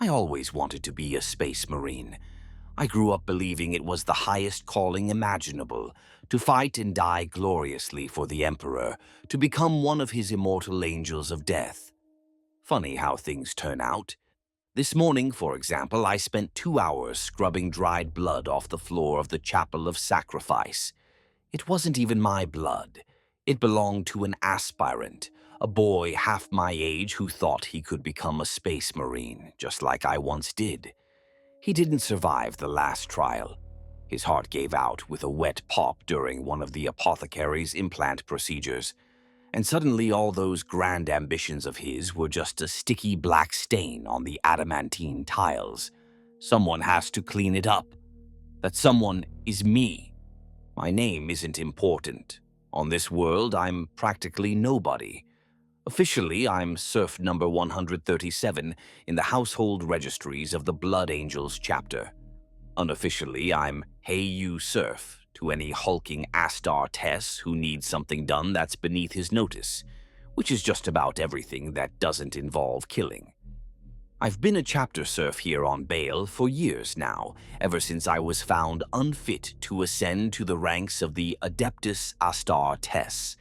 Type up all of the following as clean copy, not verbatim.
I always wanted to be a space marine. I grew up believing it was the highest calling imaginable, to fight and die gloriously for the Emperor, to become one of his immortal angels of death. Funny how things turn out. This morning, for example, I spent 2 hours scrubbing dried blood off the floor of the Chapel of Sacrifice. It wasn't even my blood. It belonged to an aspirant, a boy half my age who thought he could become a space marine, just like I once did. He didn't survive the last trial. His heart gave out with a wet pop during one of the apothecary's implant procedures, and suddenly all those grand ambitions of his were just a sticky black stain on the adamantine tiles. Someone has to clean it up. That someone is me. My name isn't important. On this world, I'm practically nobody. Officially, I'm serf number 137 in the household registries of the Blood Angels chapter. Unofficially, I'm Hey You Serf to any hulking Astartes who needs something done that's beneath his notice, which is just about everything that doesn't involve killing. I've been a chapter serf here on Baal for years now, ever since I was found unfit to ascend to the ranks of the Adeptus Astartes.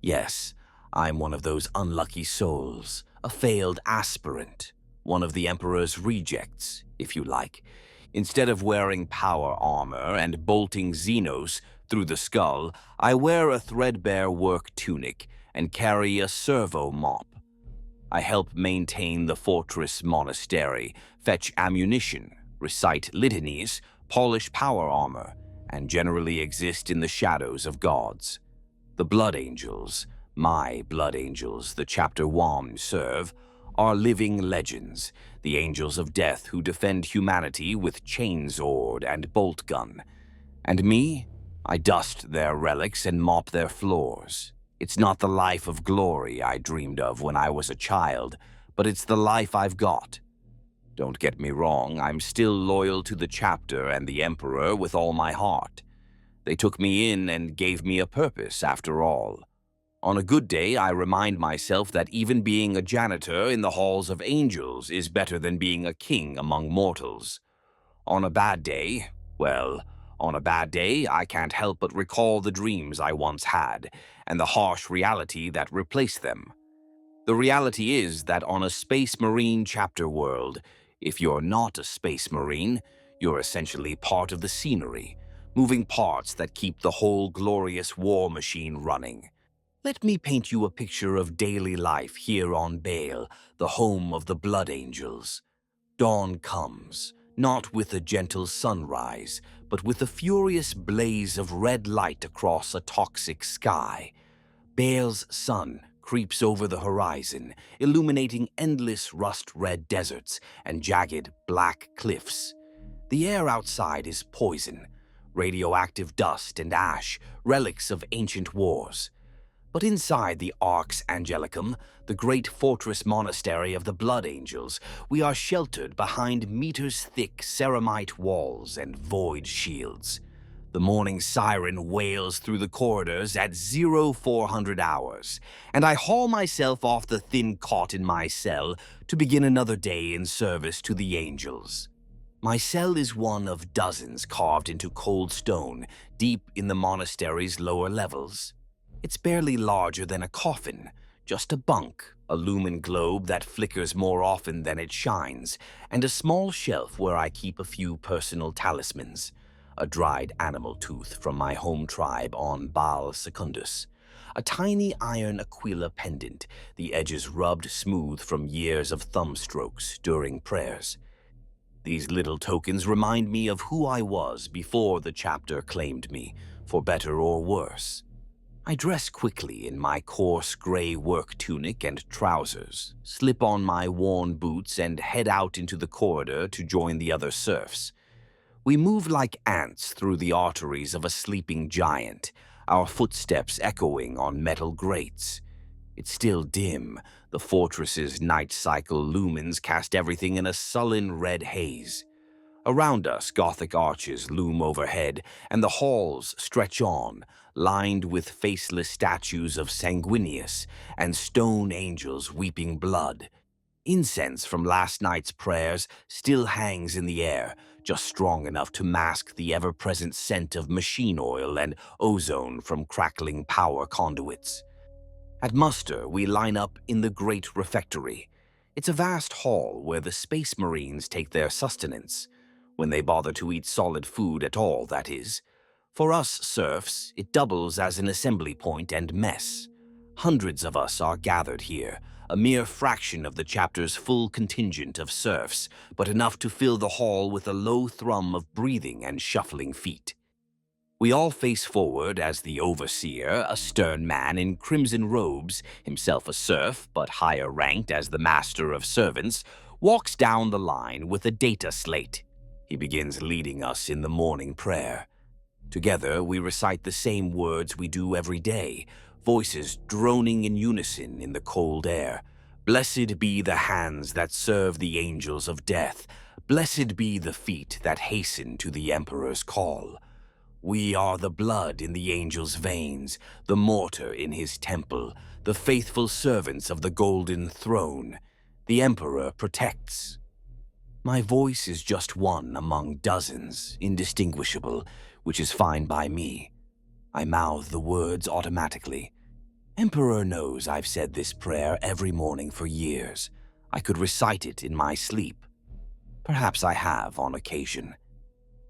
Yes, I'm one of those unlucky souls, a failed aspirant, one of the Emperor's rejects, if you like. Instead of wearing power armor and bolting Xenos through the skull, I wear a threadbare work tunic and carry a servo mop. I help maintain the fortress-monastery, fetch ammunition, recite litanies, polish power armor, and generally exist in the shadows of gods. The Blood Angels, my Blood Angels, the Chapter 1 serve, are living legends, the angels of death who defend humanity with chainsword and bolt gun. And me? I dust their relics and mop their floors. It's not the life of glory I dreamed of when I was a child, but it's the life I've got. Don't get me wrong, I'm still loyal to the chapter and the Emperor with all my heart. They took me in and gave me a purpose, after all. On a good day, I remind myself that even being a janitor in the halls of angels is better than being a king among mortals. On a bad day, I can't help but recall the dreams I once had, and the harsh reality that replaced them. The reality is that on a Space Marine chapter world, if you're not a Space Marine, you're essentially part of the scenery, moving parts that keep the whole glorious war machine running. Let me paint you a picture of daily life here on Baal, the home of the Blood Angels. Dawn comes, not with a gentle sunrise, but with a furious blaze of red light across a toxic sky. Baal's sun creeps over the horizon, illuminating endless rust-red deserts and jagged black cliffs. The air outside is poison, radioactive dust and ash, relics of ancient wars. But inside the Arx Angelicum, the great fortress-monastery of the Blood Angels, we are sheltered behind meters-thick ceramite walls and void shields. The morning siren wails through the corridors at 0400 hours, and I haul myself off the thin cot in my cell to begin another day in service to the angels. My cell is one of dozens carved into cold stone, deep in the monastery's lower levels. It's barely larger than a coffin, just a bunk, a lumen globe that flickers more often than it shines, and a small shelf where I keep a few personal talismans. A dried animal tooth from my home tribe on Baal Secundus, a tiny iron aquila pendant, the edges rubbed smooth from years of thumb strokes during prayers. These little tokens remind me of who I was before the chapter claimed me, for better or worse. I dress quickly in my coarse gray work tunic and trousers, slip on my worn boots, and head out into the corridor to join the other serfs. We move like ants through the arteries of a sleeping giant, our footsteps echoing on metal grates. It's still dim. The fortress's night cycle lumens cast everything in a sullen red haze. Around us, Gothic arches loom overhead, and the halls stretch on, lined with faceless statues of Sanguinius and stone angels weeping blood. Incense from last night's prayers still hangs in the air, just strong enough to mask the ever-present scent of machine oil and ozone from crackling power conduits. At muster, we line up in the Great Refectory. It's a vast hall where the Space Marines take their sustenance, when they bother to eat solid food at all, that is. For us serfs, it doubles as an assembly point and mess. Hundreds of us are gathered here, a mere fraction of the chapter's full contingent of serfs, but enough to fill the hall with a low thrum of breathing and shuffling feet. We all face forward as the overseer, a stern man in crimson robes, himself a serf but higher ranked as the master of servants, walks down the line with a data slate. He begins leading us in the morning prayer. Together, we recite the same words we do every day, voices droning in unison in the cold air. Blessed be the hands that serve the angels of death. Blessed be the feet that hasten to the Emperor's call. We are the blood in the angel's veins, the mortar in his temple, the faithful servants of the golden throne. The Emperor protects. My voice is just one among dozens, indistinguishable, which is fine by me. I mouth the words automatically. Emperor knows I've said this prayer every morning for years. I could recite it in my sleep. Perhaps I have on occasion.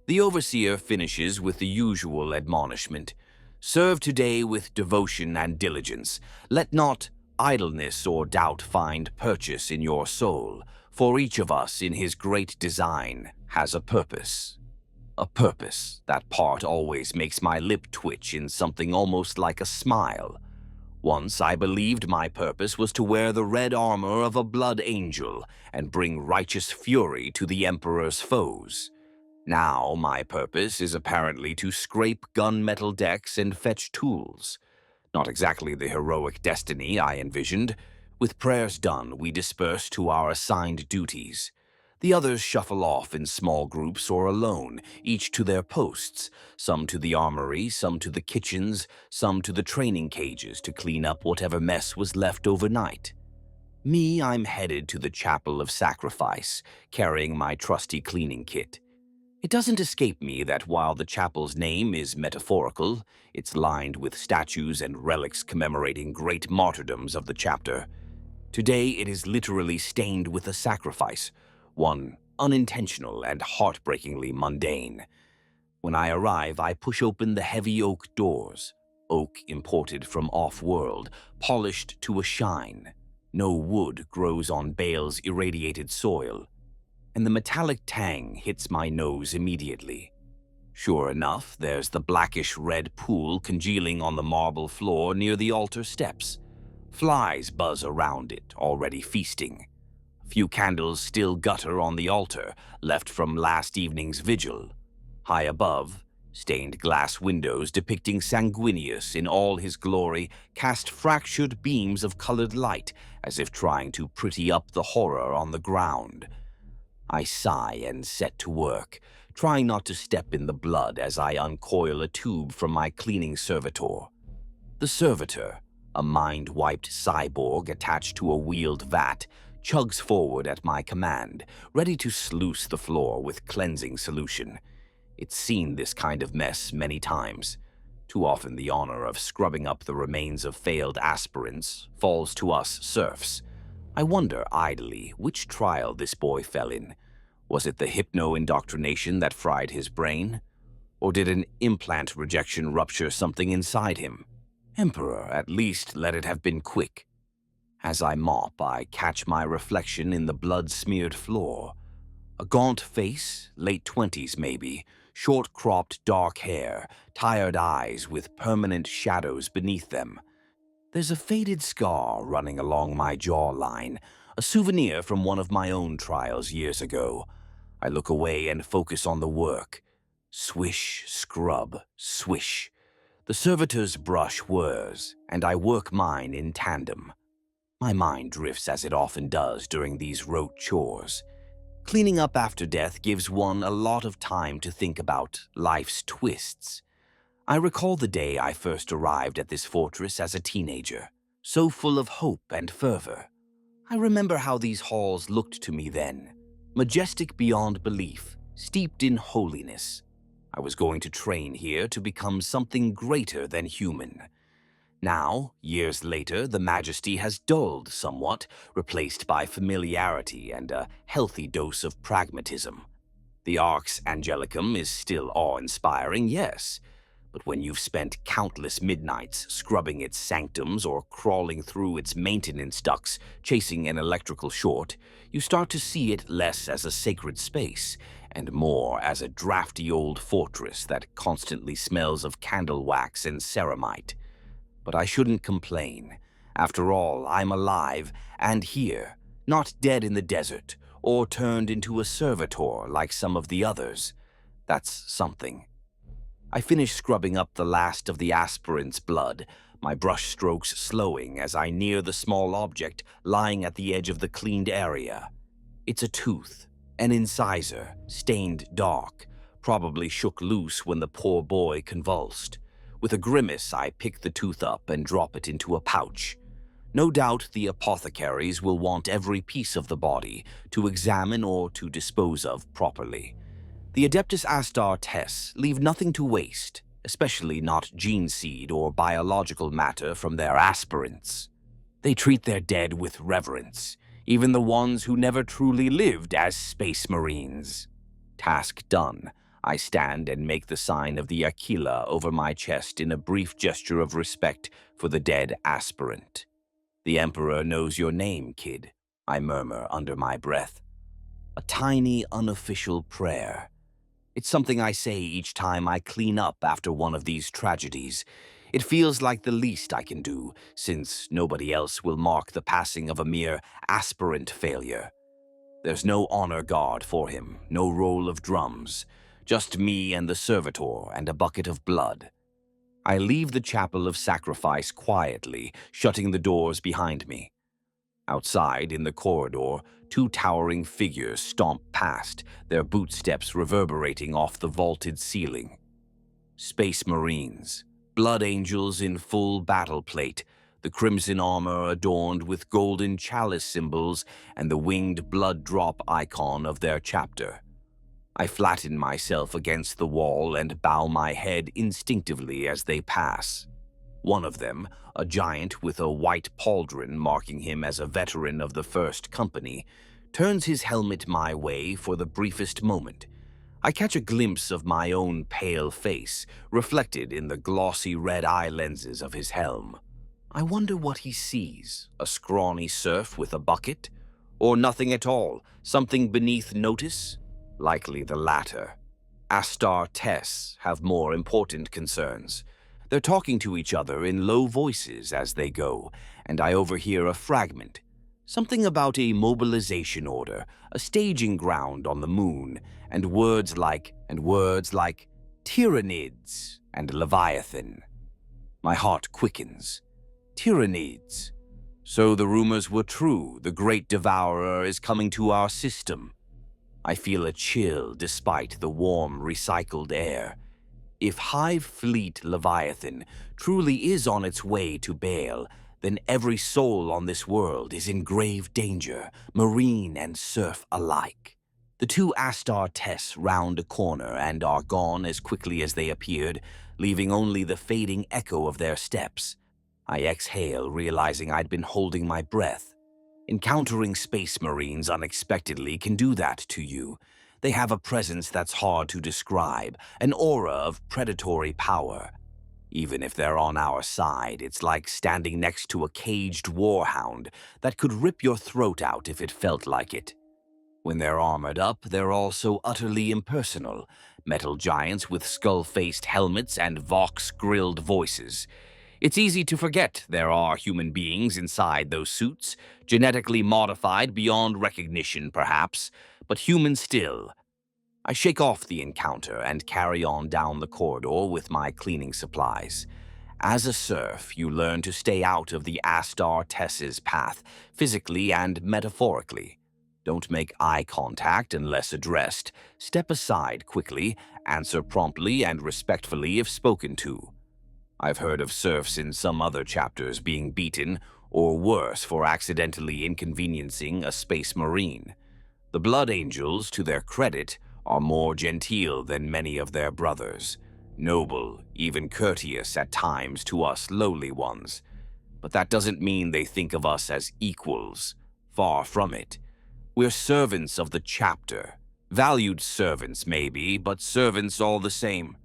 The overseer finishes with the usual admonishment. Serve today with devotion and diligence. Let not idleness or doubt find purchase in your soul, for each of us in his great design has a purpose. A purpose. That part always makes my lip twitch in something almost like a smile. Once I believed my purpose was to wear the red armor of a blood angel and bring righteous fury to the Emperor's foes. Now my purpose is apparently to scrape gunmetal decks and fetch tools. Not exactly the heroic destiny I envisioned. With prayers done, we disperse to our assigned duties. The others shuffle off in small groups or alone, each to their posts, some to the armory, some to the kitchens, some to the training cages to clean up whatever mess was left overnight. Me, I'm headed to the Chapel of Sacrifice, carrying my trusty cleaning kit. It doesn't escape me that while the chapel's name is metaphorical, it's lined with statues and relics commemorating great martyrdoms of the chapter. Today it is literally stained with a sacrifice, one unintentional and heartbreakingly mundane. When I arrive, I push open the heavy oak doors, oak imported from off-world, polished to a shine. No wood grows on Baal's irradiated soil, and the metallic tang hits my nose immediately. Sure enough, there's the blackish-red pool congealing on the marble floor near the altar steps. Flies buzz around it, already feasting. A few candles still gutter on the altar, left from last evening's vigil. High above, stained glass windows depicting Sanguinius in all his glory cast fractured beams of colored light, as if trying to pretty up the horror on the ground. I sigh and set to work, trying not to step in the blood as I uncoil a tube from my cleaning servitor. The servitor, a mind-wiped cyborg attached to a wheeled vat, chugs forward at my command, ready to sluice the floor with cleansing solution. It's seen this kind of mess many times. Too often the honor of scrubbing up the remains of failed aspirants falls to us serfs. I wonder idly which trial this boy fell in. Was it the hypno-indoctrination that fried his brain? Or did an implant rejection rupture something inside him? Emperor, at least let it have been quick. As I mop, I catch my reflection in the blood-smeared floor. A gaunt face, late 20s maybe, short-cropped dark hair, tired eyes with permanent shadows beneath them. There's a faded scar running along my jawline, a souvenir from one of my own trials years ago. I look away and focus on the work. Swish, scrub, swish. The servitor's brush whirs, and I work mine in tandem. My mind drifts as it often does during these rote chores. Cleaning up after death gives one a lot of time to think about life's twists. I recall the day I first arrived at this fortress as a teenager, so full of hope and fervor. I remember how these halls looked to me then, majestic beyond belief, steeped in holiness. I was going to train here to become something greater than human. Now, years later, the majesty has dulled somewhat, replaced by familiarity and a healthy dose of pragmatism. The Arx Angelicum is still awe-inspiring, yes, but when you've spent countless midnights scrubbing its sanctums or crawling through its maintenance ducts chasing an electrical short, you start to see it less as a sacred space and more as a drafty old fortress that constantly smells of candle wax and ceramite. But I shouldn't complain. After all, I'm alive and here, not dead in the desert or turned into a servitor like some of the others. That's something. I finish scrubbing up the last of the aspirant's blood, my brush strokes slowing as I near the small object lying at the edge of the cleaned area. It's a tooth, an incisor, stained dark, probably shook loose when the poor boy convulsed. With a grimace, I pick the tooth up and drop it into a pouch. No doubt the apothecaries will want every piece of the body to examine or to dispose of properly. The Adeptus Astartes leave nothing to waste, especially not gene seed or biological matter from their aspirants. They treat their dead with reverence, even the ones who never truly lived as space marines. Task done, I stand and make the sign of the Aquila over my chest in a brief gesture of respect for the dead aspirant. "The Emperor knows your name, kid," I murmur under my breath. A tiny, unofficial prayer. It's something I say each time I clean up after one of these tragedies. It feels like the least I can do, since nobody else will mark the passing of a mere aspirant failure. There's no honor guard for him, no roll of drums, just me and the servitor and a bucket of blood. I leave the chapel of sacrifice quietly, shutting the doors behind me. Outside, in the corridor, two towering figures stomp past, their bootsteps reverberating off the vaulted ceiling. Space Marines, blood angels in full battle plate, the crimson armor adorned with golden chalice symbols and the winged blood drop icon of their chapter. I flatten myself against the wall and bow my head instinctively as they pass. One of them, a giant with a white pauldron marking him as a veteran of the First Company, turns his helmet my way for the briefest moment. I catch a glimpse of my own pale face, reflected in the glossy red eye lenses of his helm. I wonder what he sees, a scrawny serf with a bucket? Or nothing at all, something beneath notice? Likely the latter. Astartes have more important concerns. They're talking to each other in low voices as they go, and I overhear a fragment. Something about a mobilization order, a staging ground on the moon, and words like Tyranids and Leviathan. My heart quickens. Tyranids. So the rumors were true. The great devourer is coming to our system. I feel a chill despite the warm, recycled air. If Hive Fleet Leviathan truly is on its way to Baal, then every soul on this world is in grave danger, marine and serf alike. The two Astartes round a corner and are gone as quickly as they appeared, leaving only the fading echo of their steps. I exhale, realizing I'd been holding my breath. Encountering space marines unexpectedly can do that to you. They have a presence that's hard to describe, an aura of predatory power. Even if they're on our side, it's like standing next to a caged warhound that could rip your throat out if it felt like it. When they're armored up, they're also utterly impersonal, metal giants with skull-faced helmets and vox-grilled voices. It's easy to forget there are human beings inside those suits, genetically modified beyond recognition perhaps, but human still. I shake off the encounter and carry on down the corridor with my cleaning supplies. As a serf, you learn to stay out of the Astartes' path, physically and metaphorically. Don't make eye contact unless addressed. Step aside quickly, answer promptly and respectfully if spoken to. I've heard of serfs in some other chapters being beaten or worse for accidentally inconveniencing a space marine. The Blood Angels, to their credit, are more genteel than many of their brothers, noble, even courteous at times to us lowly ones. But that doesn't mean they think of us as equals. Far from it. We're servants of the chapter. Valued servants, maybe, but servants all the same.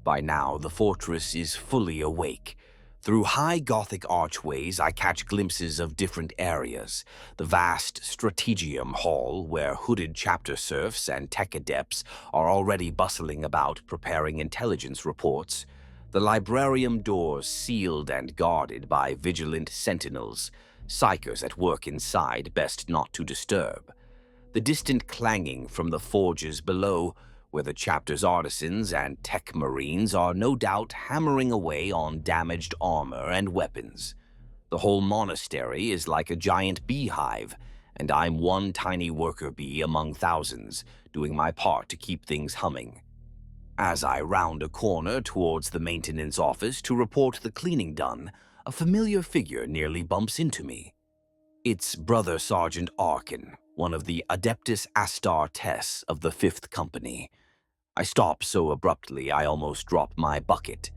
By now, the fortress is fully awake. Through high Gothic archways, I catch glimpses of different areas. The vast Strategium Hall, where hooded chapter serfs and tech adepts are already bustling about preparing intelligence reports. The librarium doors sealed and guarded by vigilant sentinels, psychers at work inside, best not to disturb. The distant clanging from the forges below, where the chapter's artisans and tech marines are no doubt hammering away on damaged armor and weapons. The whole monastery is like a giant beehive, and I'm one tiny worker bee among thousands, doing my part to keep things humming. As I round a corner towards the maintenance office to report the cleaning done, a familiar figure nearly bumps into me. It's Brother Sergeant Arkin, one of the Adeptus Astartes of the 5th Company. I stop so abruptly I almost drop my bucket.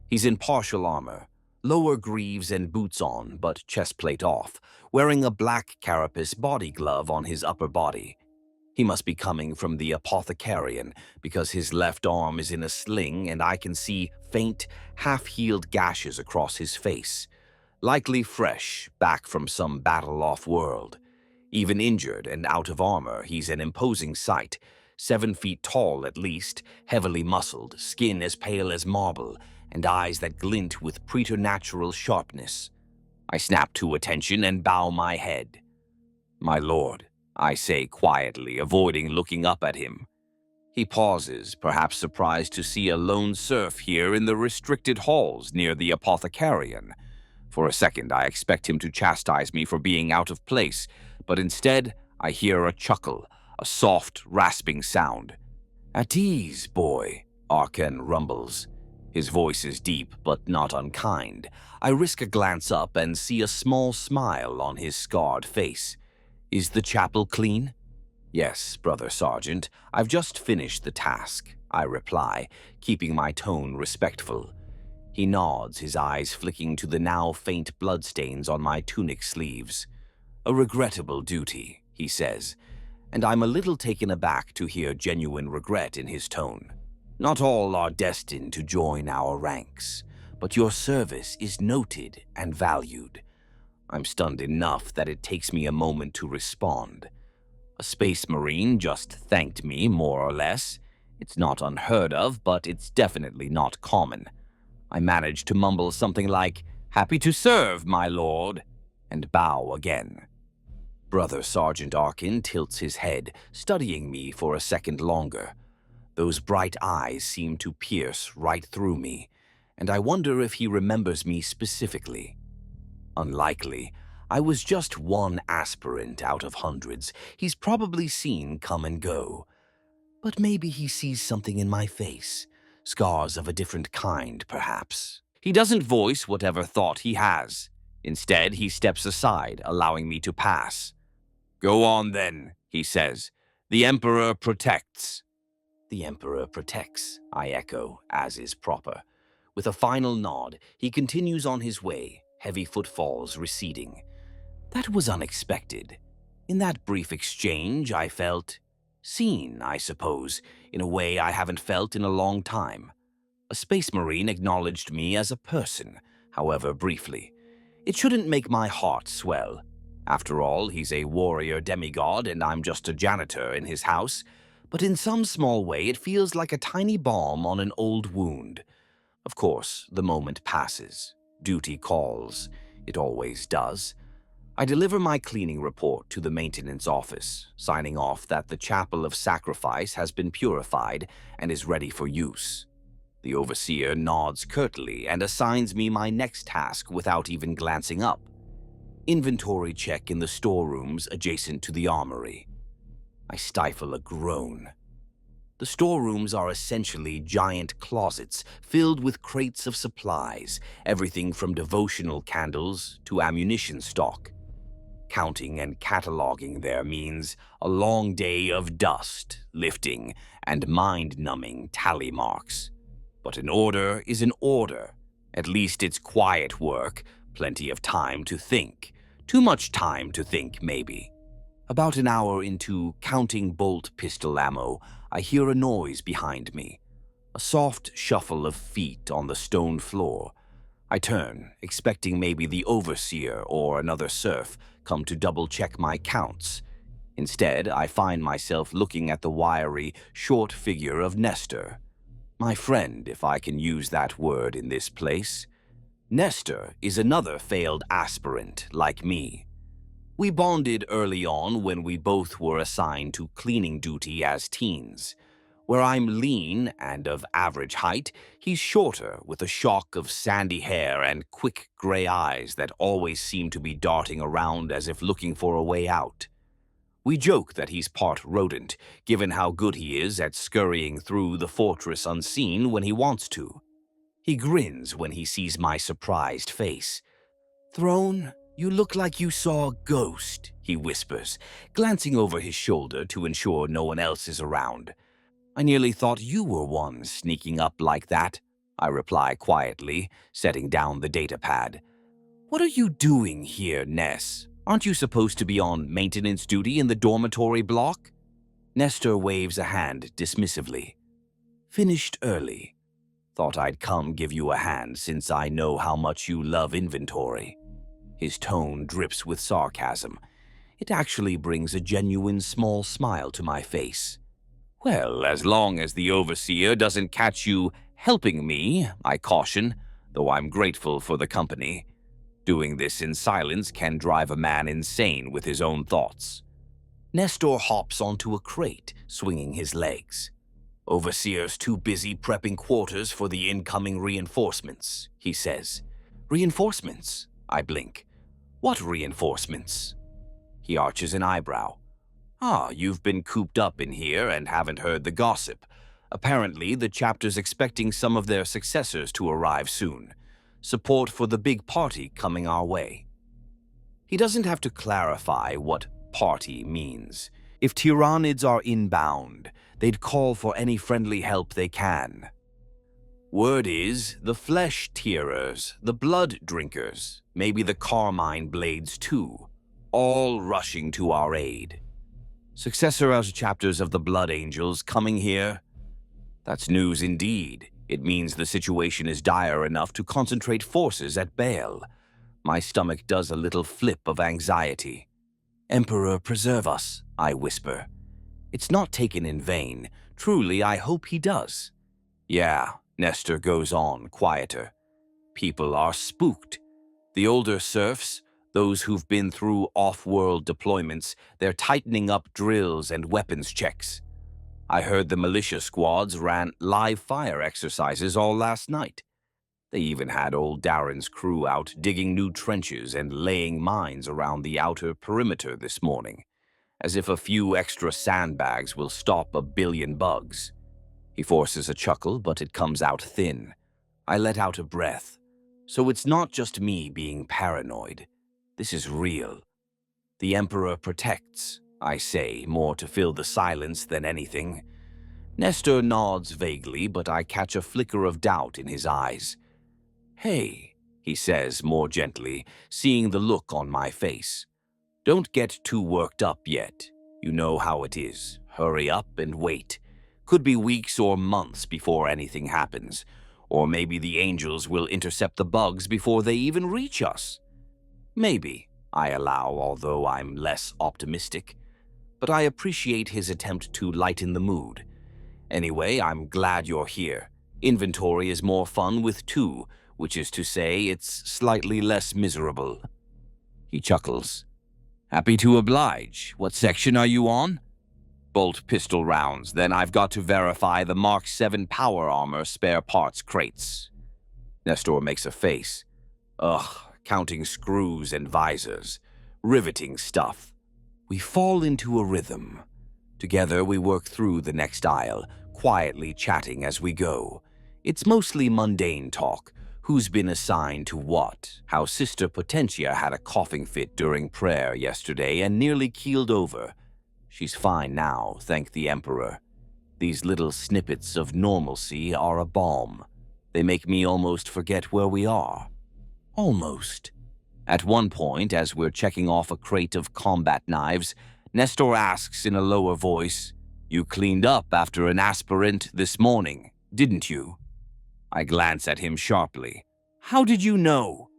He's in partial armor, lower greaves and boots on, but chestplate off, wearing a black carapace body glove on his upper body. He must be coming from the Apothecarion, because his left arm is in a sling and I can see faint, half-healed gashes across his face. Likely fresh, back from some battle off-world. Even injured and out of armor, he's an imposing sight. 7 feet tall at least, heavily muscled, skin as pale as marble, and eyes that glint with preternatural sharpness. I snap to attention and bow my head. "My lord," I say quietly, avoiding looking up at him. He pauses, perhaps surprised to see a lone serf here in the restricted halls near the Apothecarion. For a second, I expect him to chastise me for being out of place, but instead, I hear a chuckle, a soft, rasping sound. "At ease, boy," Arkin rumbles. His voice is deep, but not unkind. I risk a glance up and see a small smile on his scarred face. "Is the chapel clean?" "Yes, Brother Sergeant. I've just finished the task," I reply, keeping my tone respectful. He nods, his eyes flicking to the now faint bloodstains on my tunic sleeves. "A regrettable duty," he says, and I'm a little taken aback to hear genuine regret in his tone. "Not all are destined to join our ranks, but your service is noted and valued." I'm stunned enough that it takes me a moment to respond. A space marine just thanked me, more or less. It's not unheard of, but it's definitely not common. I manage to mumble something like, "Happy to serve, my lord," and bow again. Brother Sergeant Arkin tilts his head, studying me for a second longer. Those bright eyes seem to pierce right through me, and I wonder if he remembers me specifically. Unlikely. I was just one aspirant out of hundreds he's probably seen come and go. But maybe he sees something in my face. Scars of a different kind, perhaps. He doesn't voice whatever thought he has. Instead, he steps aside, allowing me to pass. "Go on, then," he says. "The Emperor protects." "The Emperor protects," I echo, as is proper. With a final nod, he continues on his way, heavy footfalls receding. That was unexpected. In that brief exchange, I felt seen, I suppose, in a way I haven't felt in a long time. A space marine acknowledged me as a person, however briefly. It shouldn't make my heart swell. After all, he's a warrior demigod and I'm just a janitor in his house, but in some small way it feels like a tiny balm on an old wound. Of course, the moment passes. Duty calls. It always does. I deliver my cleaning report to the maintenance office, signing off that the chapel of sacrifice has been purified and is ready for use. The overseer nods curtly and assigns me my next task without even glancing up. Inventory check in the storerooms adjacent to the armory. I stifle a groan. The storerooms are essentially giant closets filled with crates of supplies, everything from devotional candles to ammunition stock. Counting and cataloging there means a long day of dust, lifting, and mind-numbing tally marks. But an order is an order. At least it's quiet work, plenty of time to think. Too much time to think, maybe. About an hour into counting bolt pistol ammo, I hear a noise behind me. A soft shuffle of feet on the stone floor. I turn, expecting maybe the overseer or another serf come to double-check my counts. Instead, I find myself looking at the wiry, short figure of Nestor. My friend, if I can use that word in this place. Nestor is another failed aspirant like me. We bonded early on when we both were assigned to cleaning duty as teens. Where I'm lean and of average height, he's shorter with a shock of sandy hair and quick gray eyes that always seem to be darting around as if looking for a way out. We joke that he's part rodent, given how good he is at scurrying through the fortress unseen when he wants to. He grins when he sees my surprised face. "Throne, you look like you saw a ghost," he whispers, glancing over his shoulder to ensure no one else is around. "I nearly thought you were one sneaking up like that," I reply quietly, setting down the datapad. "What are you doing here, Ness? Aren't you supposed to be on maintenance duty in the dormitory block?" Nestor waves a hand dismissively. "Finished early. Thought I'd come give you a hand since I know how much you love inventory." His tone drips with sarcasm. It actually brings a genuine small smile to my face. "Well, as long as the overseer doesn't catch you helping me," I caution, though I'm grateful for the company. Doing this in silence can drive a man insane with his own thoughts. Nestor hops onto a crate, swinging his legs. "Overseer's too busy prepping quarters for the incoming reinforcements," he says. "Reinforcements?" I blink. "What reinforcements?" He arches an eyebrow. "Ah, you've been cooped up in here and haven't heard the gossip. Apparently, the chapter's expecting some of their successors to arrive soon. Support for the big party coming our way." He doesn't have to clarify what party means. If Tyranids are inbound, they'd call for any friendly help they can. Word is, the flesh tearers, the blood drinkers, maybe the carmine blades too, all rushing to our aid. Successor as chapters of the Blood Angels coming here? That's news indeed. It means the situation is dire enough to concentrate forces at Baal. My stomach does a little flip of anxiety. "Emperor preserve us," I whisper. It's not taken in vain. Truly, I hope he does. "Yeah," Nestor goes on, quieter. "People are spooked. The older serfs, those who've been through off-world deployments, they're tightening up drills and weapons checks. I heard the militia squads ran live fire exercises all last night. They even had old Darren's crew out digging new trenches and laying mines around the outer perimeter this morning, as if a few extra sandbags will stop a billion bugs." He forces a chuckle, but it comes out thin. I let out a breath. So it's not just me being paranoid. This is real. "The Emperor protects," I say, more to fill the silence than anything. Nestor nods vaguely, but I catch a flicker of doubt in his eyes. "Hey," he says more gently, seeing the look on my face. "Don't get too worked up yet. You know how it is. Hurry up and wait. Could be weeks or months before anything happens. Or maybe the angels will intercept the bugs before they even reach us. Maybe, I allow, although I'm less optimistic. But I appreciate his attempt to lighten the mood. Anyway, I'm glad you're here. Inventory is more fun with two, which is to say it's slightly less miserable." He chuckles. "Happy to oblige. What section are you on?" "Bolt pistol rounds, then I've got to verify the Mark 7 power armor spare parts crates." Nestor makes a face. "Ugh, counting screws and visors. Riveting stuff." We fall into a rhythm. Together we work through the next aisle, quietly chatting as we go. It's mostly mundane talk. Who's been assigned to what? How Sister Potentia had a coughing fit during prayer yesterday and nearly keeled over. She's fine now, thank the Emperor. These little snippets of normalcy are a balm. They make me almost forget where we are. Almost. At one point, as we're checking off a crate of combat knives, Nestor asks in a lower voice, "You cleaned up after an aspirant this morning, didn't you?" I glance at him sharply. "How did you know?"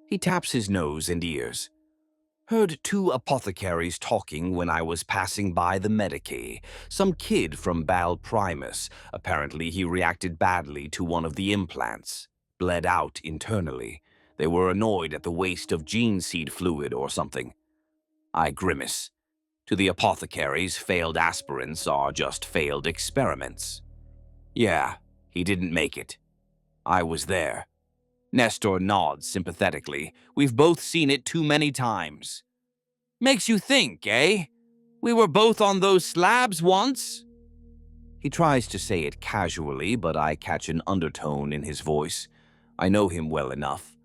He taps his nose and ears. "Heard two apothecaries talking when I was passing by the Medicae. Some kid from Bal Primus. Apparently he reacted badly to one of the implants. Bled out internally. They were annoyed at the waste of gene seed fluid or something." I grimace. To the apothecaries, failed aspirants are just failed experiments. "Yeah, he didn't make it. I was there." Nestor nods sympathetically. "We've both seen it too many times." "Makes you think, eh? We were both on those slabs once." He tries to say it casually, but I catch an undertone in his voice. I know him well enough.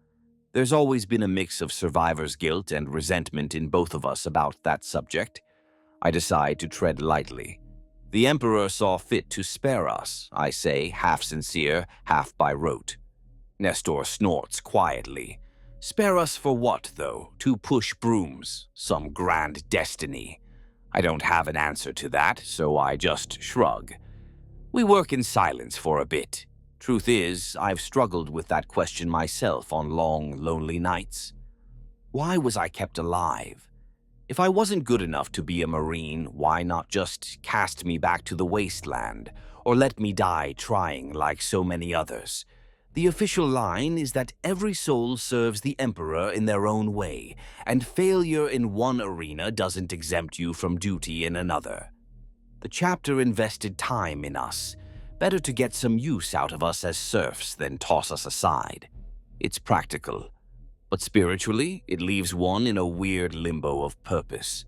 There's always been a mix of survivor's guilt and resentment in both of us about that subject. I decide to tread lightly. "The Emperor saw fit to spare us," I say, half sincere, half by rote. Nestor snorts quietly. "Spare us for what, though? To push brooms? Some grand destiny?" I don't have an answer to that, so I just shrug. We work in silence for a bit. Truth is, I've struggled with that question myself on long, lonely nights. Why was I kept alive? If I wasn't good enough to be a Marine, why not just cast me back to the wasteland, or let me die trying like so many others? The official line is that every soul serves the Emperor in their own way, and failure in one arena doesn't exempt you from duty in another. The chapter invested time in us. Better to get some use out of us as serfs than toss us aside. It's practical. But spiritually, it leaves one in a weird limbo of purpose.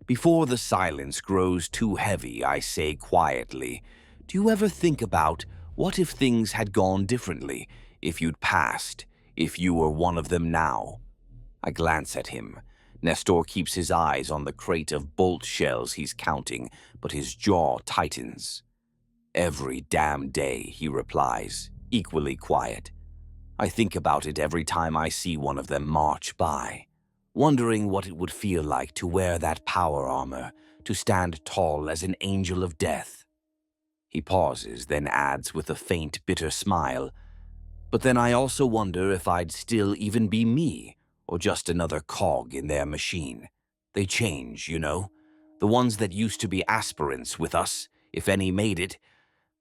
Before the silence grows too heavy, I say quietly, "Do you ever think about what if things had gone differently, if you'd passed, if you were one of them now?" I glance at him. Nestor keeps his eyes on the crate of bolt shells he's counting, but his jaw tightens. "Every damn day," he replies, equally quiet. I think about it every time I see one of them march by, wondering what it would feel like to wear that power armor, to stand tall as an angel of death. He pauses, then adds with a faint, bitter smile, "But then I also wonder if I'd still even be me, or just another cog in their machine. They change, you know. The ones that used to be aspirants with us, if any made it,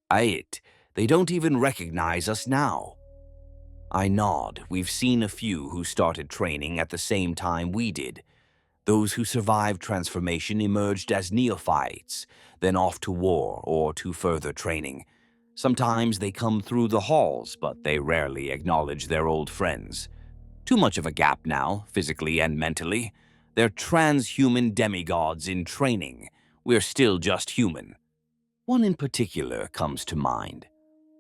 they don't even recognize us now." I nod. We've seen a few who started training at the same time we did. Those who survived transformation emerged as neophytes, then off to war or to further training. Sometimes they come through the halls, but they rarely acknowledge their old friends. Too much of a gap now, physically and mentally. They're transhuman demigods in training. We're still just human. One in particular comes to mind.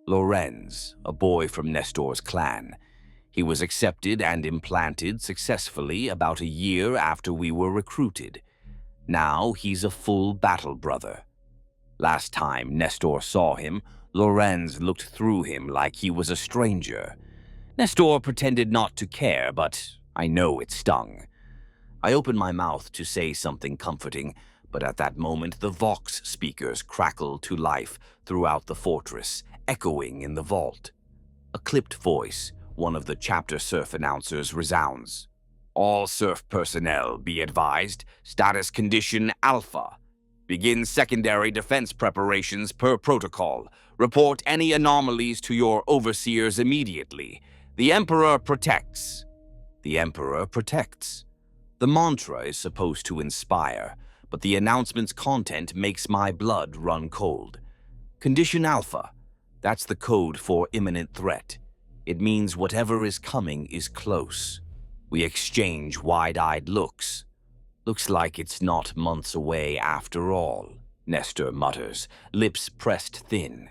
Lorenz, a boy from Nestor's clan. He was accepted and implanted successfully about a year after we were recruited. Now he's a full battle brother. Last time Nestor saw him, Lorenz looked through him like he was a stranger. Nestor pretended not to care, but I know it stung. I open my mouth to say something comforting, but at that moment the Vox speakers crackle to life throughout the fortress, echoing in the vault. A clipped voice, one of the chapter serf announcers, resounds. "All serf personnel, be advised, status condition Alpha. Begin secondary defense preparations per protocol. Report any anomalies to your overseers immediately. The Emperor protects." The Emperor protects. The mantra is supposed to inspire, but the announcement's content makes my blood run cold. Condition Alpha. That's the code for imminent threat. It means whatever is coming is close. We exchange wide-eyed looks. Looks like it's not months away after all. Nestor mutters, lips pressed thin.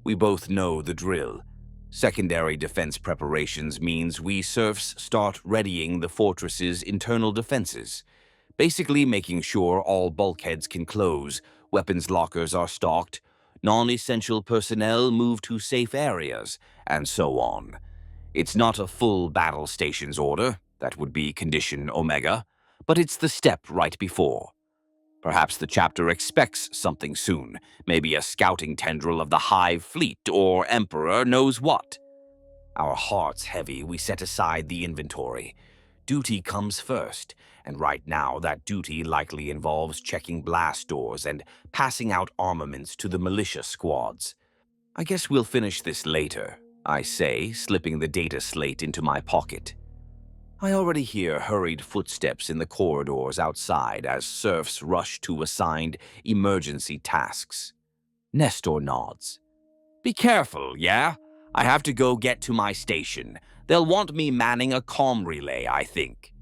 We both know the drill. Secondary defense preparations means we serfs start readying the fortress's internal defenses, basically making sure all bulkheads can close, weapons lockers are stocked, non-essential personnel move to safe areas, and so on. It's not a full battle stations order, that would be condition Omega, but it's the step right before. Perhaps the chapter expects something soon, maybe a scouting tendril of the Hive Fleet or Emperor knows what. Our hearts heavy, we set aside the inventory. Duty comes first, and right now that duty likely involves checking blast doors and passing out armaments to the militia squads. I guess we'll finish this later, I say, slipping the data slate into my pocket. I already hear hurried footsteps in the corridors outside as serfs rush to assigned emergency tasks. Nestor nods. Be careful, yeah? I have to go get to my station. They'll want me manning a comm relay, I think.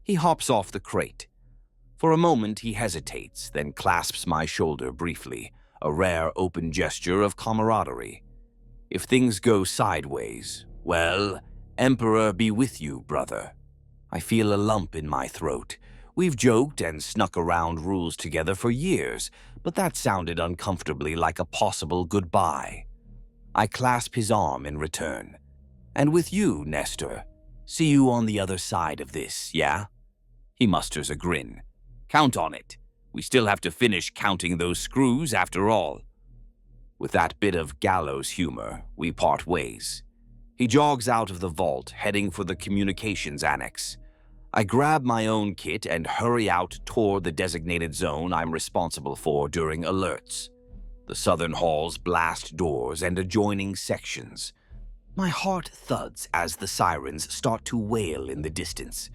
He hops off the crate. For a moment he hesitates, then clasps my shoulder briefly, a rare open gesture of camaraderie. If things go sideways, well, Emperor be with you, brother. I feel a lump in my throat. We've joked and snuck around rules together for years, but that sounded uncomfortably like a possible goodbye. I clasp his arm in return. And with you, Nestor. See you on the other side of this, yeah? He musters a grin. Count on it. We still have to finish counting those screws after all. With that bit of gallows humor, we part ways. He jogs out of the vault, heading for the communications annex. I grab my own kit and hurry out toward the designated zone I'm responsible for during alerts. The southern hall's blast doors and adjoining sections. My heart thuds as the sirens start to wail in the distance.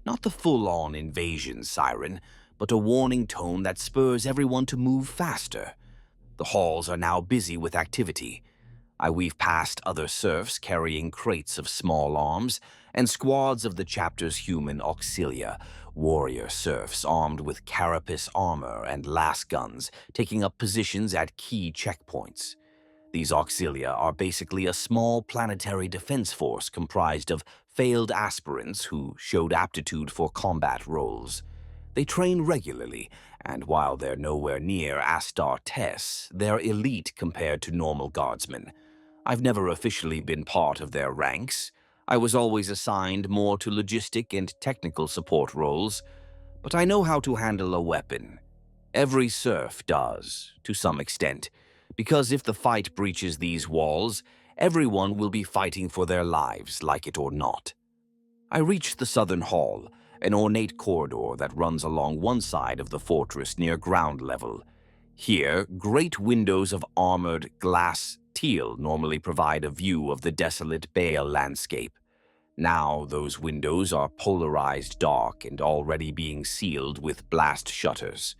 Not the full-on invasion siren, but a warning tone that spurs everyone to move faster. The halls are now busy with activity. I weave past other serfs carrying crates of small arms and squads of the chapter's human auxilia, warrior serfs armed with carapace armor and lasguns taking up positions at key checkpoints. These auxilia are basically a small planetary defense force comprised of failed aspirants who showed aptitude for combat roles. They train regularly, and while they're nowhere near Astartes, they're elite compared to normal guardsmen. I've never officially been part of their ranks. I was always assigned more to logistic and technical support roles, but I know how to handle a weapon. Every serf does, to some extent, because if the fight breaches these walls, everyone will be fighting for their lives, like it or not. I reach the southern hall, an ornate corridor that runs along one side of the fortress near ground level. Here, great windows of armored glass teal normally provide a view of the desolate Bale landscape. Now those windows are polarized dark and already being sealed with blast shutters.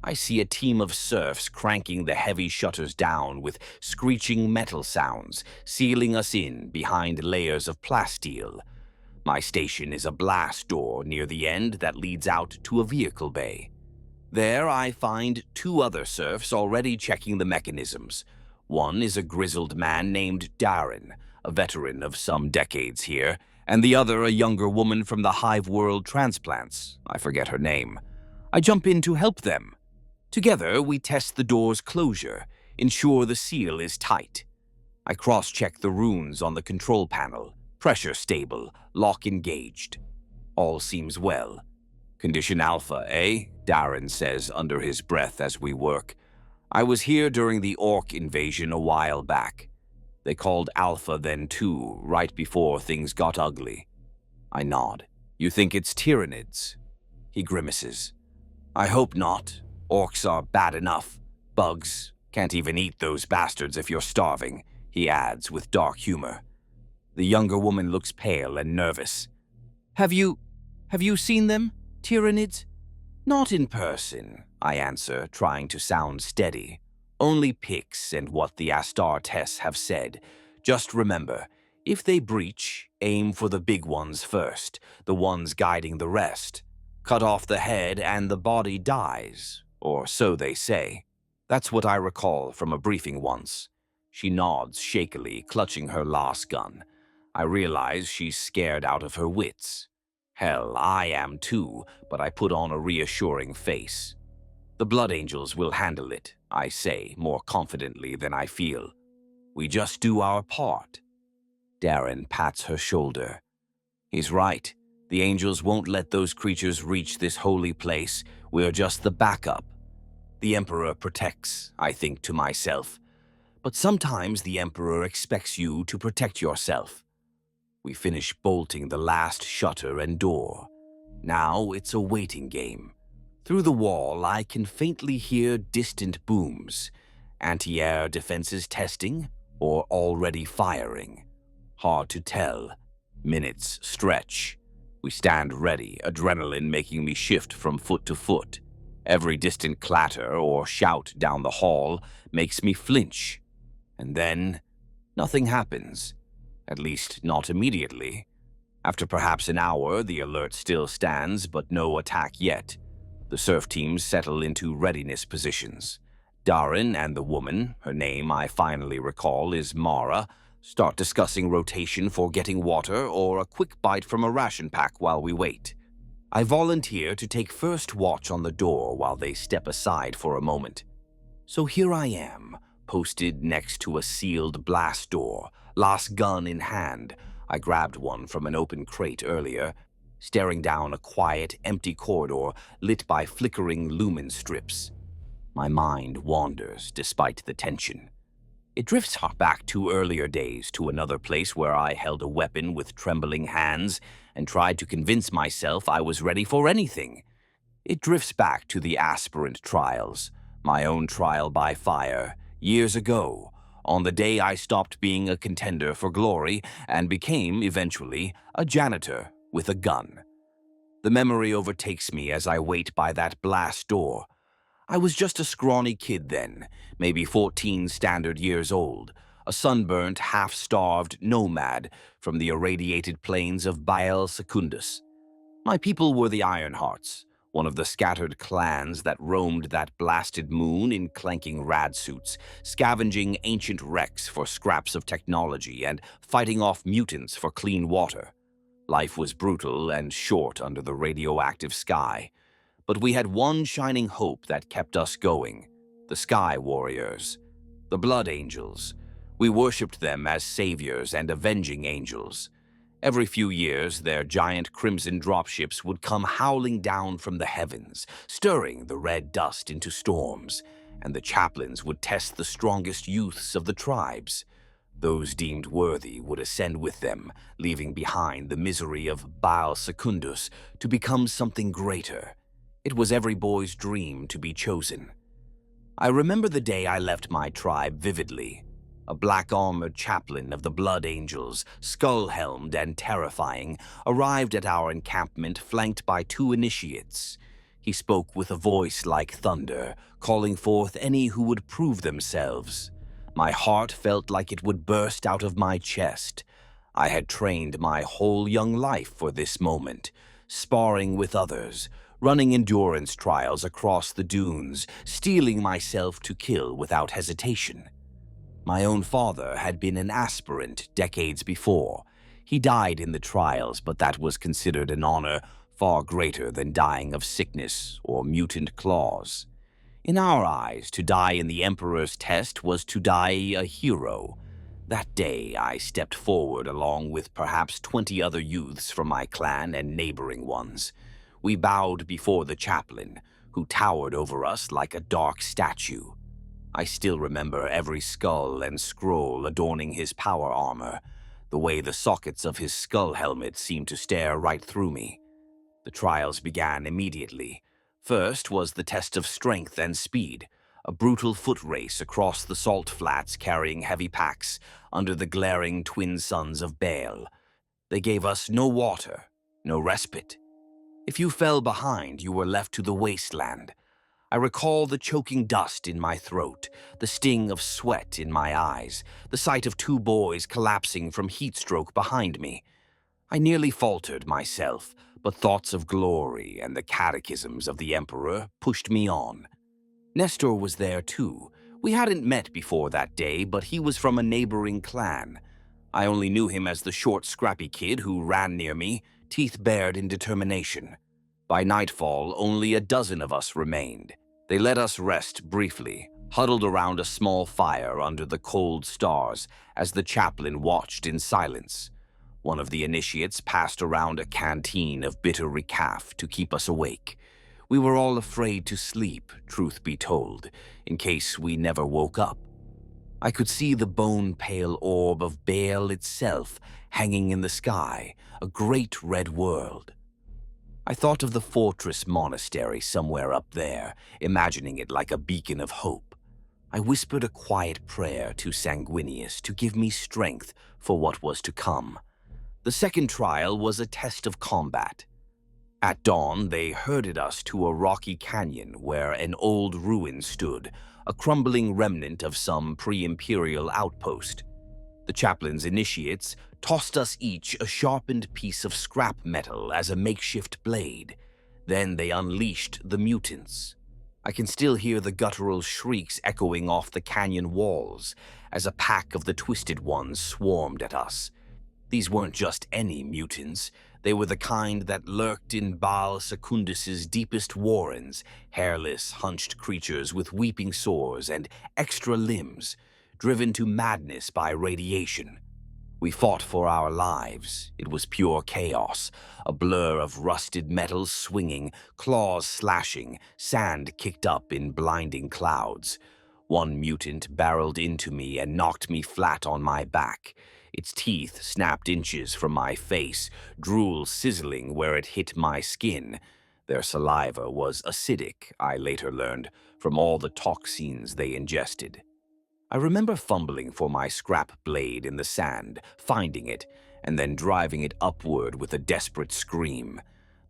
I see a team of serfs cranking the heavy shutters down with screeching metal sounds, sealing us in behind layers of plasteel. My station is a blast door near the end that leads out to a vehicle bay. There I find two other serfs already checking the mechanisms. One is a grizzled man named Darren, a veteran of some decades here, and the other a younger woman from the Hive World transplants. I forget her name. I jump in to help them. Together, we test the door's closure, ensure the seal is tight. I cross-check the runes on the control panel. Pressure stable, lock engaged. All seems well. Condition Alpha, eh? Darren says under his breath as we work. I was here during the Orc invasion a while back. They called Alpha then too, right before things got ugly. I nod. You think it's Tyranids? He grimaces. I hope not. Orcs are bad enough. Bugs. Can't even eat those bastards if you're starving, he adds with dark humor. The younger woman looks pale and nervous. Have you seen them, Tyranids? Not in person, I answer, trying to sound steady. Only pics and what the Astartes have said. Just remember, if they breach, aim for the big ones first, the ones guiding the rest. Cut off the head and the body dies, or so they say. That's what I recall from a briefing once. She nods shakily, clutching her lasgun. I realize she's scared out of her wits. Hell, I am too, but I put on a reassuring face. The Blood Angels will handle it, I say, more confidently than I feel. We just do our part. Darren pats her shoulder. He's right. The Angels won't let those creatures reach this holy place. We're just the backup. The Emperor protects, I think to myself. But sometimes the Emperor expects you to protect yourself. We finish bolting the last shutter and door. Now it's a waiting game. Through the wall, I can faintly hear distant booms. Anti-air defenses testing or already firing. Hard to tell. Minutes stretch. We stand ready, adrenaline making me shift from foot to foot. Every distant clatter or shout down the hall makes me flinch. And then, nothing happens. At least, not immediately. After perhaps an hour, the alert still stands, but no attack yet. The serf teams settle into readiness positions. Darren and the woman, her name I finally recall is Mara, start discussing rotation for getting water or a quick bite from a ration pack while we wait. I volunteer to take first watch on the door while they step aside for a moment. So here I am, posted next to a sealed blast door, lasgun in hand. I grabbed one from an open crate earlier, staring down a quiet, empty corridor lit by flickering lumen strips. My mind wanders despite the tension. It drifts back to earlier days, to another place where I held a weapon with trembling hands and tried to convince myself I was ready for anything. It drifts back to the aspirant trials, my own trial by fire, years ago, on the day I stopped being a contender for glory and became, eventually, a janitor with a gun. The memory overtakes me as I wait by that blast door. I was just a scrawny kid then, maybe 14 standard years old, a sunburnt, half-starved nomad from the irradiated plains of Baal Secundus. My people were the Ironhearts, one of the scattered clans that roamed that blasted moon in clanking rad suits, scavenging ancient wrecks for scraps of technology and fighting off mutants for clean water. Life was brutal and short under the radioactive sky. But we had one shining hope that kept us going: the Sky Warriors, the Blood Angels. We worshipped them as saviors and avenging angels. Every few years, their giant crimson dropships would come howling down from the heavens, stirring the red dust into storms, and the chaplains would test the strongest youths of the tribes. Those deemed worthy would ascend with them, leaving behind the misery of Baal Secundus to become something greater. It was every boy's dream to be chosen. I remember the day I left my tribe vividly. A black-armored chaplain of the Blood Angels, skull-helmed and terrifying, arrived at our encampment flanked by 2 initiates. He spoke with a voice like thunder, calling forth any who would prove themselves. My heart felt like it would burst out of my chest. I had trained my whole young life for this moment, sparring with others, running endurance trials across the dunes, steeling myself to kill without hesitation. My own father had been an aspirant decades before. He died in the trials, but that was considered an honor far greater than dying of sickness or mutant claws. In our eyes, to die in the Emperor's test was to die a hero. That day, I stepped forward along with perhaps 20 other youths from my clan and neighboring ones. We bowed before the chaplain, who towered over us like a dark statue. I still remember every skull and scroll adorning his power armor, the way the sockets of his skull helmet seemed to stare right through me. The trials began immediately. First was the test of strength and speed, a brutal foot race across the salt flats carrying heavy packs under the glaring twin suns of Baal. They gave us no water, no respite. If you fell behind, you were left to the wasteland. I recall the choking dust in my throat, the sting of sweat in my eyes, the sight of 2 boys collapsing from heat stroke behind me. I nearly faltered myself, but thoughts of glory and the catechisms of the Emperor pushed me on. Nestor was there too. We hadn't met before that day, but he was from a neighboring clan. I only knew him as the short, scrappy kid who ran near me, teeth bared in determination. By nightfall, only a dozen of us remained. They let us rest briefly, huddled around a small fire under the cold stars as the chaplain watched in silence. One of the initiates passed around a canteen of bitter recaf to keep us awake. We were all afraid to sleep, truth be told, in case we never woke up. I could see the bone-pale orb of Baal itself hanging in the sky, a great red world. I thought of the fortress-monastery somewhere up there, imagining it like a beacon of hope. I whispered a quiet prayer to Sanguinius to give me strength for what was to come. The second trial was a test of combat. At dawn, they herded us to a rocky canyon where an old ruin stood, a crumbling remnant of some pre-imperial outpost. The chaplain's initiates tossed us each a sharpened piece of scrap metal as a makeshift blade. Then they unleashed the mutants. I can still hear the guttural shrieks echoing off the canyon walls as a pack of the Twisted Ones swarmed at us. These weren't just any mutants. They were the kind that lurked in Baal Secundus's deepest warrens, hairless, hunched creatures with weeping sores and extra limbs, driven to madness by radiation. We fought for our lives. It was pure chaos, a blur of rusted metals swinging, claws slashing, sand kicked up in blinding clouds. One mutant barreled into me and knocked me flat on my back. Its teeth snapped inches from my face, drool sizzling where it hit my skin. Their saliva was acidic, I later learned, from all the toxins they ingested. I remember fumbling for my scrap blade in the sand, finding it, and then driving it upward with a desperate scream.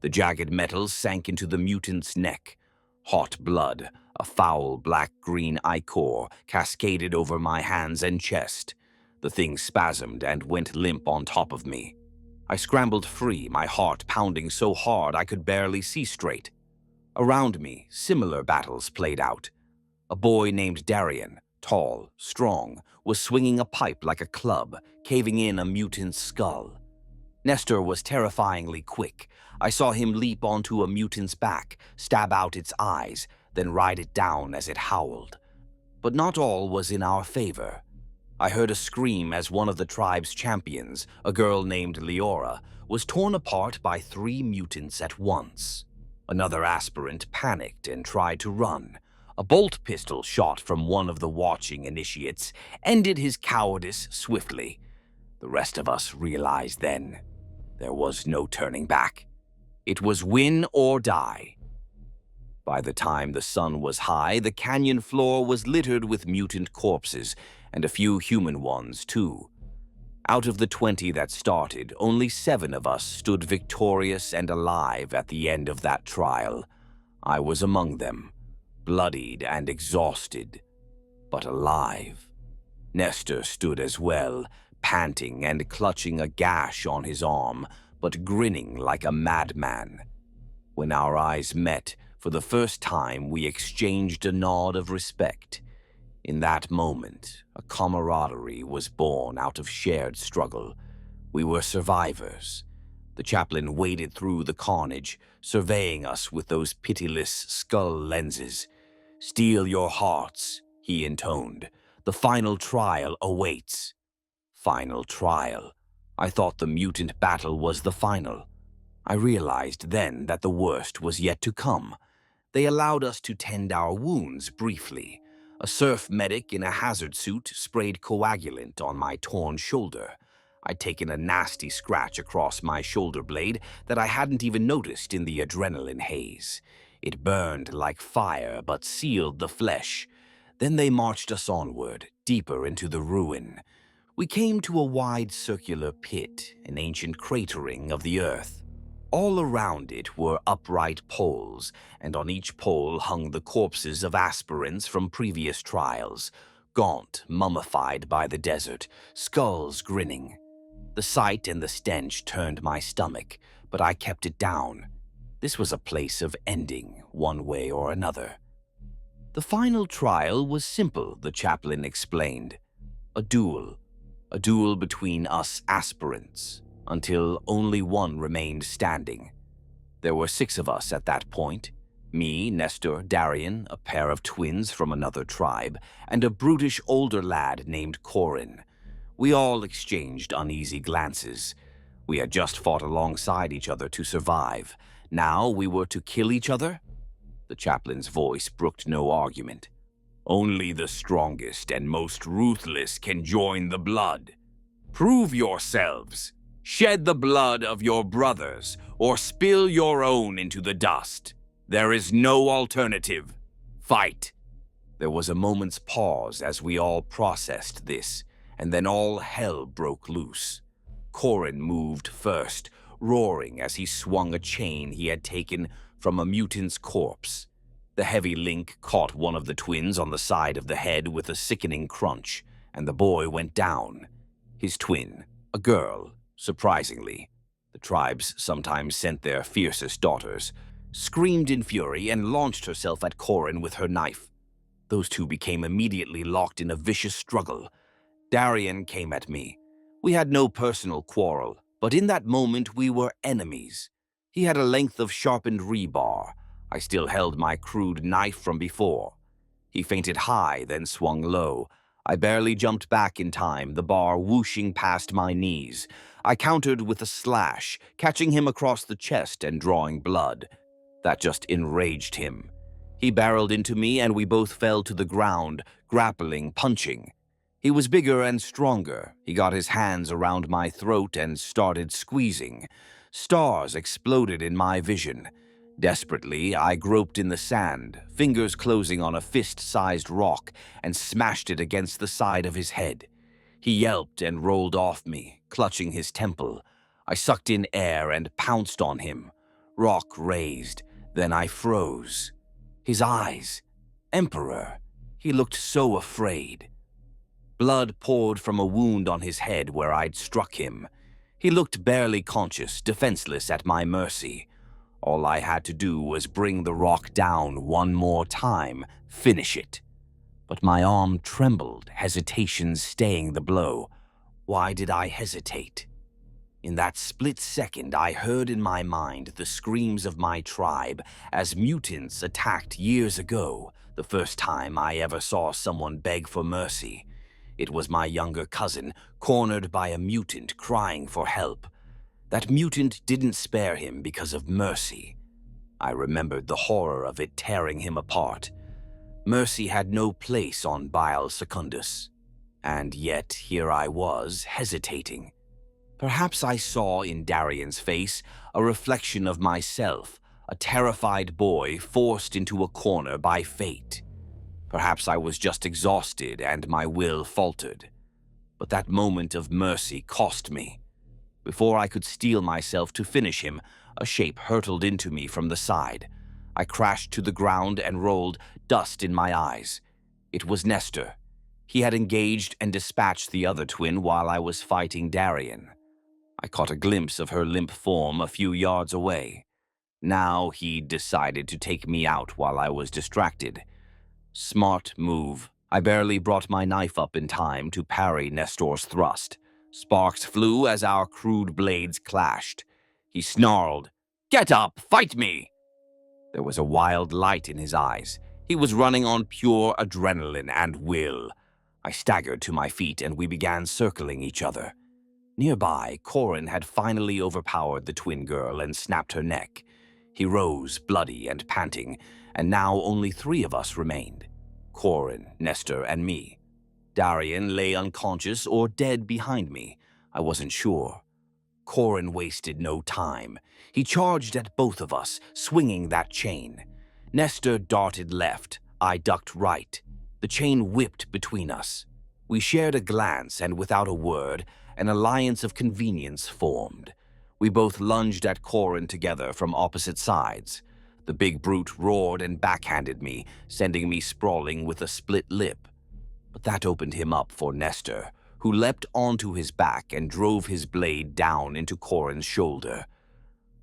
The jagged metal sank into the mutant's neck. Hot blood, a foul black-green ichor, cascaded over my hands and chest. The thing spasmed and went limp on top of me. I scrambled free, my heart pounding so hard I could barely see straight. Around me, similar battles played out. A boy named Darian, tall, strong, was swinging a pipe like a club, caving in a mutant's skull. Nestor was terrifyingly quick. I saw him leap onto a mutant's back, stab out its eyes, then ride it down as it howled. But not all was in our favor. I heard a scream as one of the tribe's champions, a girl named Leora, was torn apart by 3 mutants at once. Another aspirant panicked and tried to run. A bolt pistol shot from one of the watching initiates ended his cowardice swiftly. The rest of us realized then there was no turning back. It was win or die. By the time the sun was high, the canyon floor was littered with mutant corpses, and a few human ones, too. Out of the 20 that started, only 7 of us stood victorious and alive at the end of that trial. I was among them, bloodied and exhausted, but alive. Nestor stood as well, panting and clutching a gash on his arm, but grinning like a madman. When our eyes met, for the first time we exchanged a nod of respect. In that moment, a camaraderie was born out of shared struggle. We were survivors. The chaplain waded through the carnage, surveying us with those pitiless skull lenses. "Steel your hearts," he intoned. "The final trial awaits." Final trial. I thought the mutant battle was the final. I realized then that the worst was yet to come. They allowed us to tend our wounds briefly. A serf medic in a hazard suit sprayed coagulant on my torn shoulder. I'd taken a nasty scratch across my shoulder blade that I hadn't even noticed in the adrenaline haze. It burned like fire but sealed the flesh. Then they marched us onward, deeper into the ruin. We came to a wide circular pit, an ancient cratering of the earth. All around it were upright poles, and on each pole hung the corpses of aspirants from previous trials, gaunt, mummified by the desert, skulls grinning. The sight and the stench turned my stomach, but I kept it down. This was a place of ending, one way or another. The final trial was simple, the chaplain explained. A duel. A duel between us aspirants, until only one remained standing. There were 6 of us at that point. Me, Nestor, Darian, a pair of twins from another tribe, and a brutish older lad named Corin. We all exchanged uneasy glances. We had just fought alongside each other to survive. Now we were to kill each other? The chaplain's voice brooked no argument. Only the strongest and most ruthless can join the blood. Prove yourselves. Shed the blood of your brothers, or spill your own into the dust. There is no alternative. Fight. There was a moment's pause as we all processed this, and then all hell broke loose. Corin moved first, roaring as he swung a chain he had taken from a mutant's corpse. The heavy link caught one of the twins on the side of the head with a sickening crunch, and the boy went down. His twin, a girl, surprisingly, the tribes sometimes sent their fiercest daughters, screamed in fury and launched herself at Corin with her knife. Those two became immediately locked in a vicious struggle. Darian came at me. We had no personal quarrel, but in that moment we were enemies. He had a length of sharpened rebar. I still held my crude knife from before. He feinted high, then swung low. I barely jumped back in time, the bar whooshing past my knees. I countered with a slash, catching him across the chest and drawing blood. That just enraged him. He barreled into me and we both fell to the ground, grappling, punching. He was bigger and stronger. He got his hands around my throat and started squeezing. Stars exploded in my vision. Desperately, I groped in the sand, fingers closing on a fist-sized rock, and smashed it against the side of his head. He yelped and rolled off me, clutching his temple. I sucked in air and pounced on him. Rock raised, then I froze. His eyes. Emperor. He looked so afraid. Blood poured from a wound on his head where I'd struck him. He looked barely conscious, defenseless at my mercy. All I had to do was bring the rock down one more time, finish it. But my arm trembled, hesitation staying the blow. Why did I hesitate? In that split second, I heard in my mind the screams of my tribe as mutants attacked years ago, the first time I ever saw someone beg for mercy. It was my younger cousin, cornered by a mutant crying for help. That mutant didn't spare him because of mercy. I remembered the horror of it tearing him apart. Mercy had no place on Bile Secundus. And yet here I was, hesitating. Perhaps I saw in Darian's face a reflection of myself, a terrified boy forced into a corner by fate. Perhaps I was just exhausted and my will faltered. But that moment of mercy cost me. Before I could steel myself to finish him, a shape hurtled into me from the side. I crashed to the ground and rolled, dust in my eyes. It was Nestor. He had engaged and dispatched the other twin while I was fighting Darian. I caught a glimpse of her limp form a few yards away. Now he'd decided to take me out while I was distracted. Smart move. I barely brought my knife up in time to parry Nestor's thrust. Sparks flew as our crude blades clashed. He snarled, "Get up! Fight me!" There was a wild light in his eyes. He was running on pure adrenaline and will. I staggered to my feet and we began circling each other. Nearby, Corin had finally overpowered the twin girl and snapped her neck. He rose, bloody and panting, and now only 3 of us remained. Corin, Nestor, and me. Darian lay unconscious or dead behind me. I wasn't sure. Corin wasted no time. He charged at both of us, swinging that chain. Nestor darted left. I ducked right. The chain whipped between us. We shared a glance, and without a word, an alliance of convenience formed. We both lunged at Corin together from opposite sides. The big brute roared and backhanded me, sending me sprawling with a split lip. But that opened him up for Nestor, who leapt onto his back and drove his blade down into Corin's shoulder.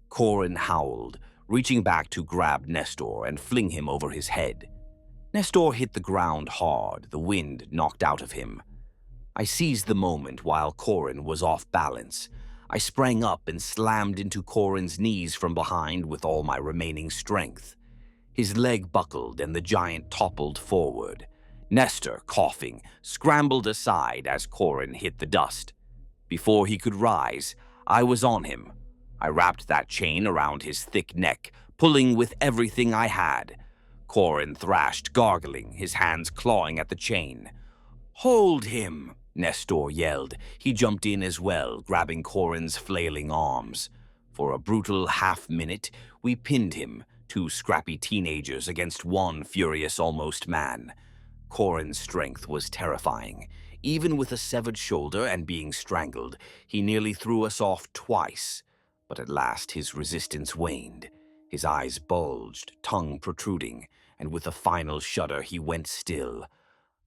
Corin howled, reaching back to grab Nestor and fling him over his head. Nestor hit the ground hard, the wind knocked out of him. I seized the moment while Corin was off balance. I sprang up and slammed into Corin's knees from behind with all my remaining strength. His leg buckled and the giant toppled forward. Nestor, coughing, scrambled aside as Corin hit the dust. Before he could rise, I was on him. I wrapped that chain around his thick neck, pulling with everything I had. Corin thrashed, gargling, his hands clawing at the chain. "Hold him!" Nestor yelled. He jumped in as well, grabbing Corin's flailing arms. For a brutal half-minute, we pinned him, two scrappy teenagers against one furious almost man. Corin's strength was terrifying. Even with a severed shoulder and being strangled, he nearly threw us off twice. But at last his resistance waned. His eyes bulged, tongue protruding, and with a final shudder he went still.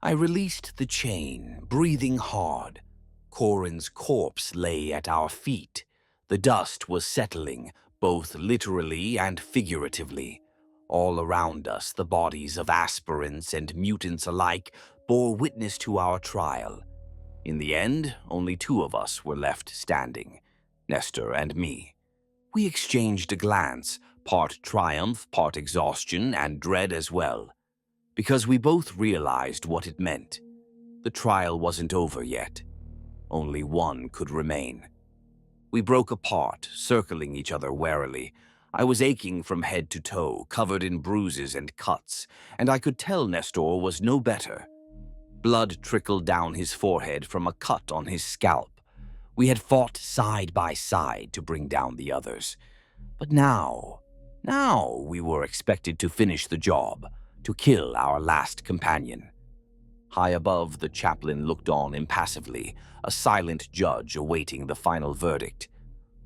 I released the chain, breathing hard. Corin's corpse lay at our feet. The dust was settling, both literally and figuratively. All around us, the bodies of aspirants and mutants alike bore witness to our trial. In the end, only two of us were left standing, Nestor and me. We exchanged a glance, part triumph, part exhaustion, and dread as well, because we both realized what it meant. The trial wasn't over yet. Only one could remain. We broke apart, circling each other warily. I was aching from head to toe, covered in bruises and cuts, and I could tell Nestor was no better. Blood trickled down his forehead from a cut on his scalp. We had fought side by side to bring down the others. But now we were expected to finish the job, to kill our last companion. High above, the chaplain looked on impassively, a silent judge awaiting the final verdict.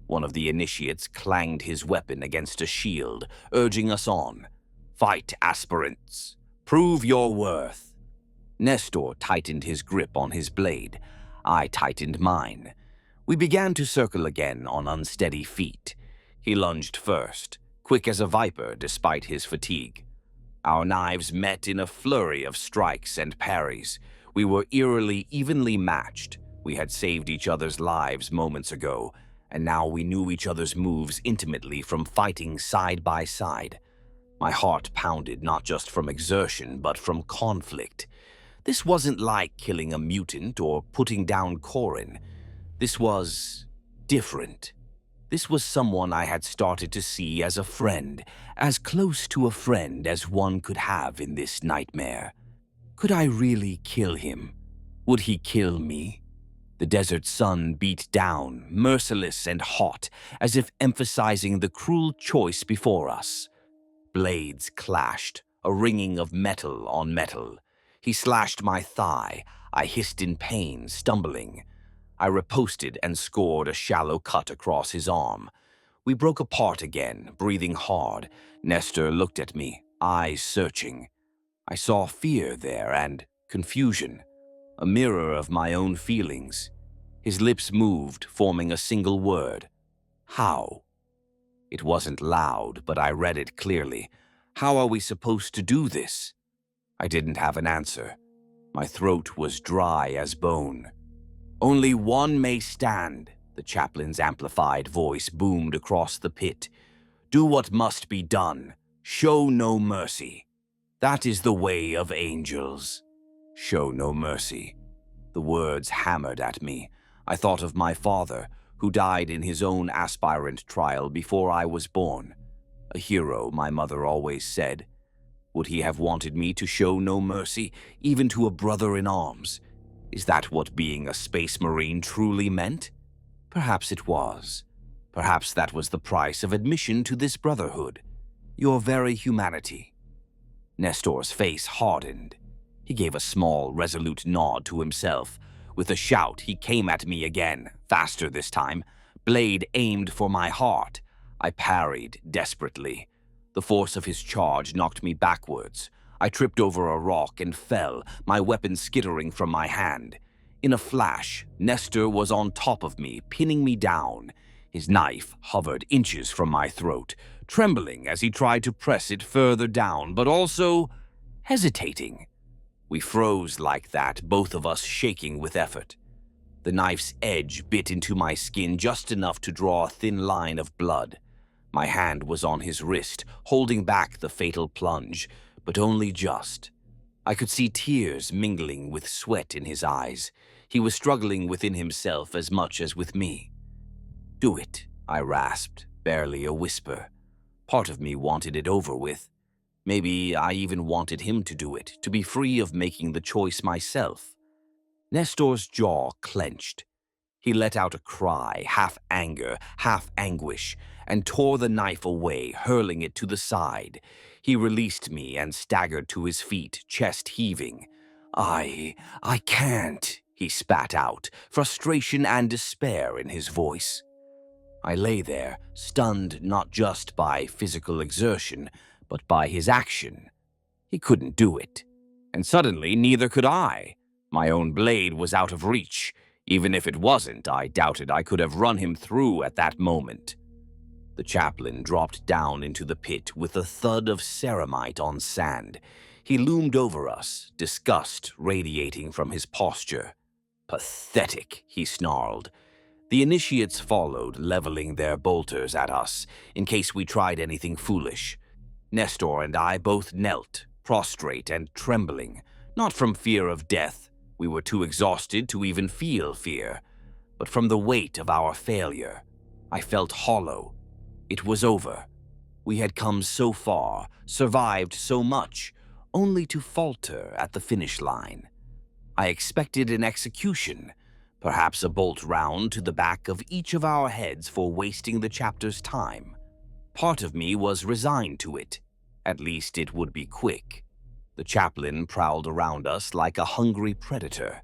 One of the initiates clanged his weapon against a shield, urging us on. "Fight, aspirants! Prove your worth!" Nestor tightened his grip on his blade. I tightened mine. We began to circle again on unsteady feet. He lunged first, quick as a viper despite his fatigue. Our knives met in a flurry of strikes and parries. We were eerily evenly matched. We had saved each other's lives moments ago, and now we knew each other's moves intimately from fighting side by side. My heart pounded not just from exertion, but from conflict. This wasn't like killing a mutant or putting down Corin. This was different. This was someone I had started to see as a friend, as close to a friend as one could have in this nightmare. Could I really kill him? Would he kill me? The desert sun beat down, merciless and hot, as if emphasizing the cruel choice before us. Blades clashed, a ringing of metal on metal. He slashed my thigh. I hissed in pain, stumbling. I riposted and scored a shallow cut across his arm. We broke apart again, breathing hard. Nestor looked at me, eyes searching. I saw fear there and confusion, a mirror of my own feelings. His lips moved, forming a single word. How? It wasn't loud, but I read it clearly. How are we supposed to do this? I didn't have an answer. My throat was dry as bone. "Only one may stand," the chaplain's amplified voice boomed across the pit. "Do what must be done. Show no mercy. That is the way of angels." Show no mercy. The words hammered at me. I thought of my father, who died in his own aspirant trial before I was born. A hero, my mother always said. Would he have wanted me to show no mercy, even to a brother in arms? Is that what being a space marine truly meant? Perhaps it was. Perhaps that was the price of admission to this brotherhood. Your very humanity. Nestor's face hardened. He gave a small, resolute nod to himself. With a shout, he came at me again, faster this time, blade aimed for my heart. I parried desperately. The force of his charge knocked me backwards. I tripped over a rock and fell, my weapon skittering from my hand. In a flash, Nestor was on top of me, pinning me down. His knife hovered inches from my throat, trembling as he tried to press it further down, but also hesitating. We froze like that, both of us shaking with effort. The knife's edge bit into my skin just enough to draw a thin line of blood. My hand was on his wrist, holding back the fatal plunge, but only just. I could see tears mingling with sweat in his eyes. He was struggling within himself as much as with me. "Do it," I rasped, barely a whisper. Part of me wanted it over with. Maybe I even wanted him to do it, to be free of making the choice myself. Nestor's jaw clenched. He let out a cry, half anger, half anguish, and tore the knife away, hurling it to the side. He released me and staggered to his feet, chest heaving. I can't," he spat out, frustration and despair in his voice. I lay there, stunned not just by physical exertion, but by his action. He couldn't do it. And suddenly, neither could I. My own blade was out of reach. Even if it wasn't, I doubted I could have run him through at that moment. The chaplain dropped down into the pit with a thud of ceramite on sand. He loomed over us, disgust radiating from his posture. "Pathetic," he snarled. The initiates followed, leveling their bolters at us, in case we tried anything foolish. Nestor and I both knelt, prostrate and trembling, not from fear of death. We were too exhausted to even feel fear, but from the weight of our failure. I felt hollow. It was over. We had come so far, survived so much, only to falter at the finish line. I expected an execution, perhaps a bolt round to the back of each of our heads for wasting the chapter's time. Part of me was resigned to it. At least it would be quick. The chaplain prowled around us like a hungry predator.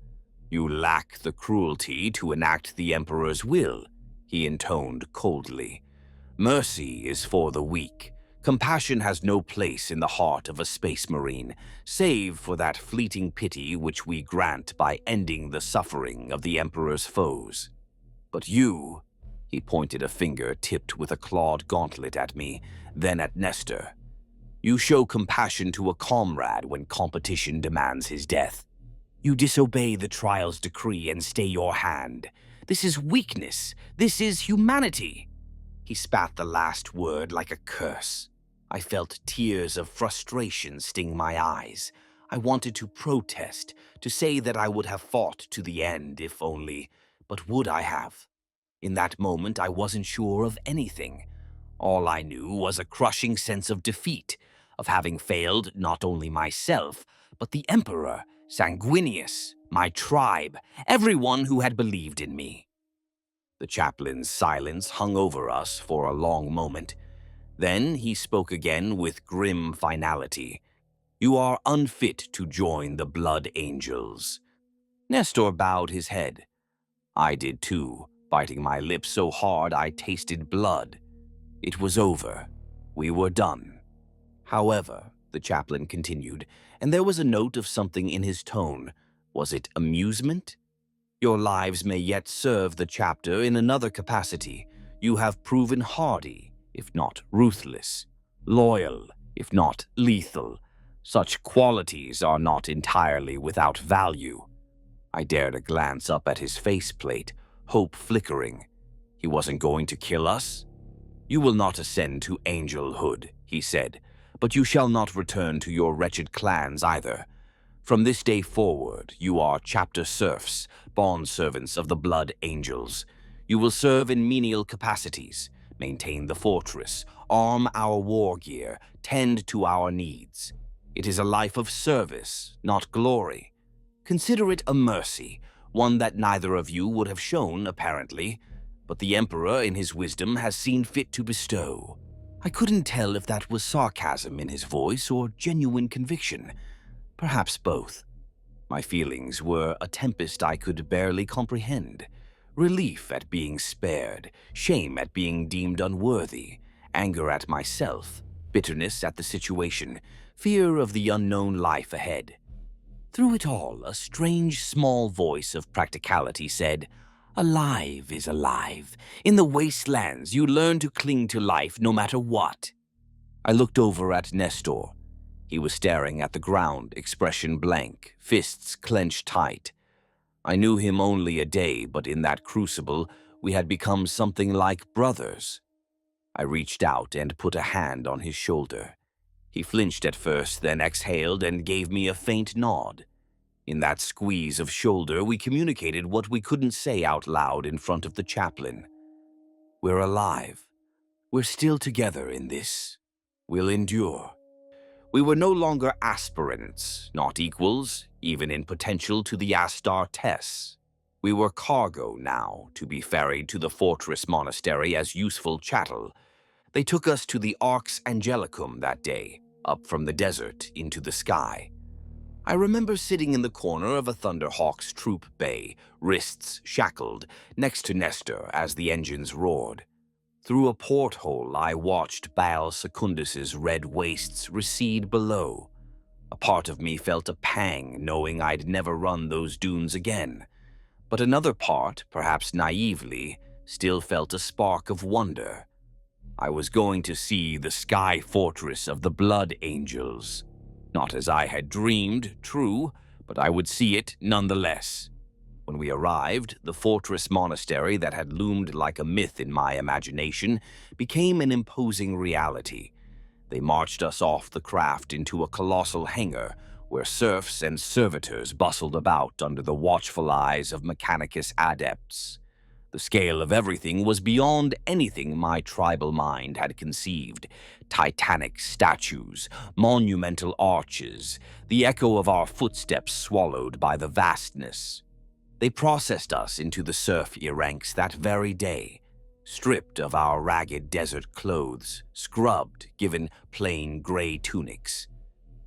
"You lack the cruelty to enact the Emperor's will," he intoned coldly. "Mercy is for the weak. Compassion has no place in the heart of a space marine, save for that fleeting pity which we grant by ending the suffering of the Emperor's foes. But you," he pointed a finger tipped with a clawed gauntlet at me, then at Nestor. "You show compassion to a comrade when competition demands his death. You disobey the trial's decree and stay your hand. This is weakness. This is humanity." He spat the last word like a curse. I felt tears of frustration sting my eyes. I wanted to protest, to say that I would have fought to the end, if only. But would I have? In that moment, I wasn't sure of anything. All I knew was a crushing sense of defeat, of having failed not only myself, but the Emperor, Sanguinius, my tribe, everyone who had believed in me. The chaplain's silence hung over us for a long moment. Then he spoke again with grim finality. "You are unfit to join the Blood Angels." Nestor bowed his head. I did too, biting my lips so hard I tasted blood. It was over. We were done. "However," the chaplain continued, and there was a note of something in his tone. Was it amusement? "Your lives may yet serve the chapter in another capacity. You have proven hardy, if not ruthless, loyal, if not lethal. Such qualities are not entirely without value." I dared a glance up at his faceplate, hope flickering. He wasn't going to kill us? "You will not ascend to angelhood," he said, "but you shall not return to your wretched clans either. From this day forward, you are chapter serfs, bondservants of the Blood Angels. You will serve in menial capacities, maintain the fortress, arm our war gear, tend to our needs. It is a life of service, not glory. Consider it a mercy, one that neither of you would have shown, apparently, but the Emperor, in his wisdom, has seen fit to bestow." I couldn't tell if that was sarcasm in his voice or genuine conviction. Perhaps both. My feelings were a tempest I could barely comprehend. Relief at being spared, shame at being deemed unworthy, anger at myself, bitterness at the situation, fear of the unknown life ahead. Through it all, a strange small voice of practicality said, "Alive is alive. In the wastelands, you learn to cling to life no matter what." I looked over at Nestor. He was staring at the ground, expression blank, fists clenched tight. I knew him only a day, but in that crucible, we had become something like brothers. I reached out and put a hand on his shoulder. He flinched at first, then exhaled and gave me a faint nod. In that squeeze of shoulder, we communicated what we couldn't say out loud in front of the chaplain. We're alive. We're still together in this. We'll endure. We were no longer aspirants, not equals, even in potential to the Astartes. We were cargo now, to be ferried to the fortress-monastery as useful chattel. They took us to the Arx Angelicum that day, up from the desert into the sky. I remember sitting in the corner of a Thunderhawk's troop bay, wrists shackled, next to Nestor as the engines roared. Through a porthole, I watched Baal Secundus's red wastes recede below. A part of me felt a pang knowing I'd never run those dunes again. But another part, perhaps naively, still felt a spark of wonder. I was going to see the sky fortress of the Blood Angels. Not as I had dreamed, true, but I would see it nonetheless. When we arrived, the fortress-monastery that had loomed like a myth in my imagination became an imposing reality. They marched us off the craft into a colossal hangar where serfs and servitors bustled about under the watchful eyes of Mechanicus adepts. The scale of everything was beyond anything my tribal mind had conceived. Titanic statues, monumental arches, the echo of our footsteps swallowed by the vastness. They processed us into the serf ranks that very day, stripped of our ragged desert clothes, scrubbed, given plain gray tunics.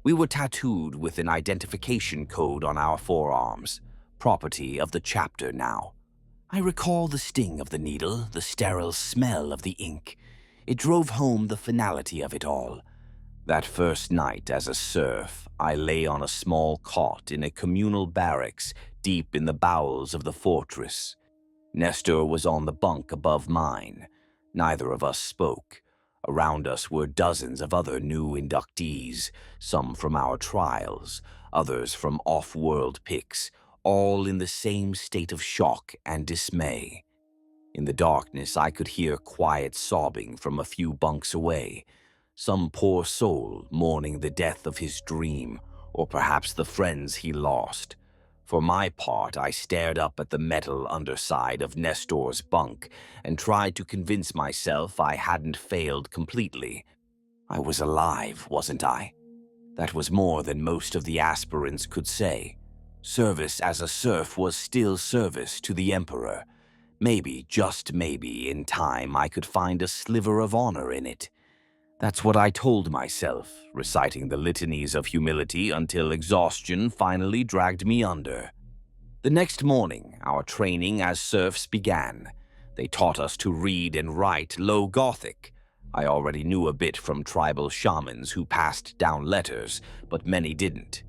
We were tattooed with an identification code on our forearms, property of the chapter now. I recall the sting of the needle, the sterile smell of the ink. It drove home the finality of it all. That first night as a serf, I lay on a small cot in a communal barracks deep in the bowels of the fortress. Nestor was on the bunk above mine. Neither of us spoke. Around us were dozens of other new inductees, some from our trials, others from off-world picks, all in the same state of shock and dismay. In the darkness, I could hear quiet sobbing from a few bunks away. Some poor soul mourning the death of his dream, or perhaps the friends he lost. For my part, I stared up at the metal underside of Nestor's bunk and tried to convince myself I hadn't failed completely. I was alive, wasn't I? That was more than most of the aspirants could say. Service as a serf was still service to the Emperor. Maybe, just maybe, in time I could find a sliver of honor in it. That's what I told myself, reciting the litanies of humility until exhaustion finally dragged me under. The next morning, our training as serfs began. They taught us to read and write Low Gothic. I already knew a bit from tribal shamans who passed down letters, but many didn't.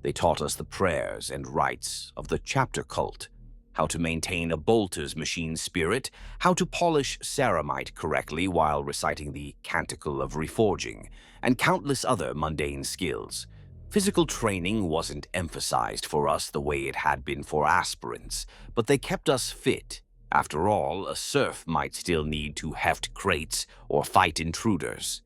They taught us the prayers and rites of the chapter cult, how to maintain a bolter's machine spirit, how to polish ceramite correctly while reciting the Canticle of Reforging, and countless other mundane skills. Physical training wasn't emphasized for us the way it had been for aspirants, but they kept us fit. After all, a serf might still need to heft crates or fight intruders.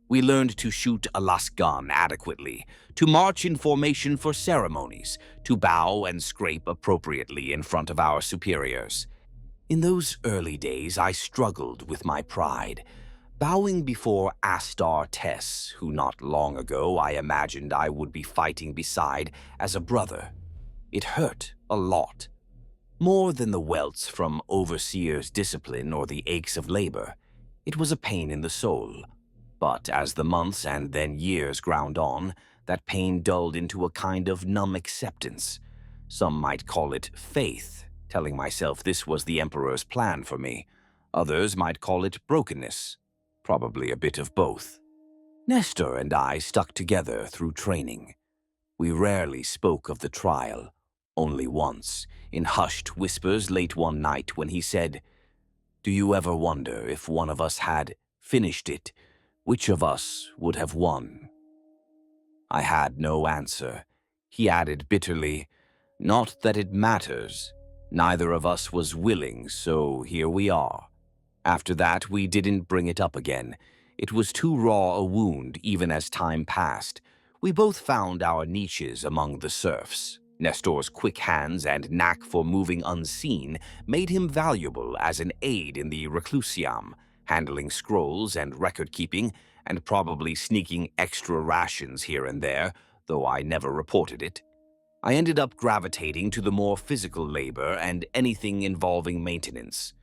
We learned to shoot a lasgun adequately, to march in formation for ceremonies, to bow and scrape appropriately in front of our superiors. In those early days, I struggled with my pride, bowing before Astartes, who not long ago I imagined I would be fighting beside as a brother. It hurt a lot. More than the welts from overseer's discipline or the aches of labor, it was a pain in the soul. But as the months and then years ground on, that pain dulled into a kind of numb acceptance. Some might call it faith, telling myself this was the Emperor's plan for me. Others might call it brokenness, probably a bit of both. Nestor and I stuck together through training. We rarely spoke of the trial, only once, in hushed whispers late one night when he said, "Do you ever wonder if one of us had finished it? Which of us would have won?" I had no answer. He added bitterly, "Not that it matters. Neither of us was willing, so here we are." After that, we didn't bring it up again. It was too raw a wound, even as time passed. We both found our niches among the serfs. Nestor's quick hands and knack for moving unseen made him valuable as an aide in the reclusium, handling scrolls and record-keeping, and probably sneaking extra rations here and there, though I never reported it. I ended up gravitating to the more physical labor and anything involving maintenance.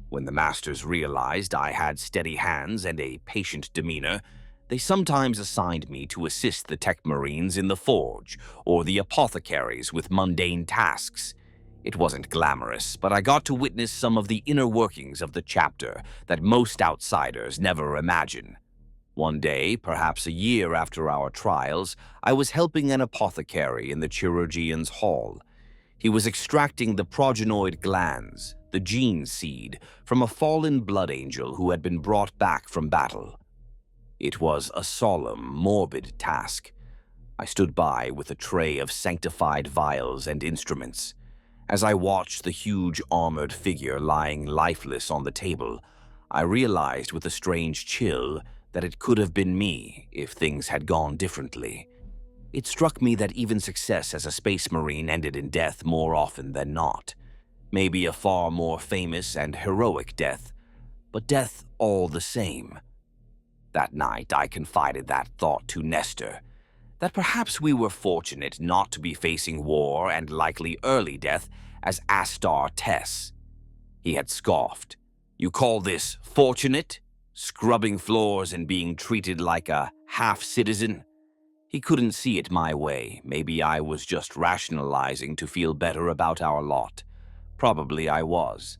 When the masters realized I had steady hands and a patient demeanor, they sometimes assigned me to assist the tech marines in the forge or the apothecaries with mundane tasks. It wasn't glamorous, but I got to witness some of the inner workings of the chapter that most outsiders never imagine. One day, perhaps a year after our trials, I was helping an apothecary in the chirurgeon's hall. He was extracting the progenoid glands, the gene seed, from a fallen blood angel who had been brought back from battle. It was a solemn, morbid task. I stood by with a tray of sanctified vials and instruments. As I watched the huge armored figure lying lifeless on the table, I realized with a strange chill that it could have been me if things had gone differently. It struck me that even success as a space marine ended in death more often than not. Maybe a far more famous and heroic death, but death all the same. That night, I confided that thought to Nestor, that perhaps we were fortunate not to be facing war and likely early death as Astartes. He had scoffed. "You call this fortunate? Scrubbing floors and being treated like a half-citizen?" He couldn't see it my way. Maybe I was just rationalizing to feel better about our lot. Probably I was.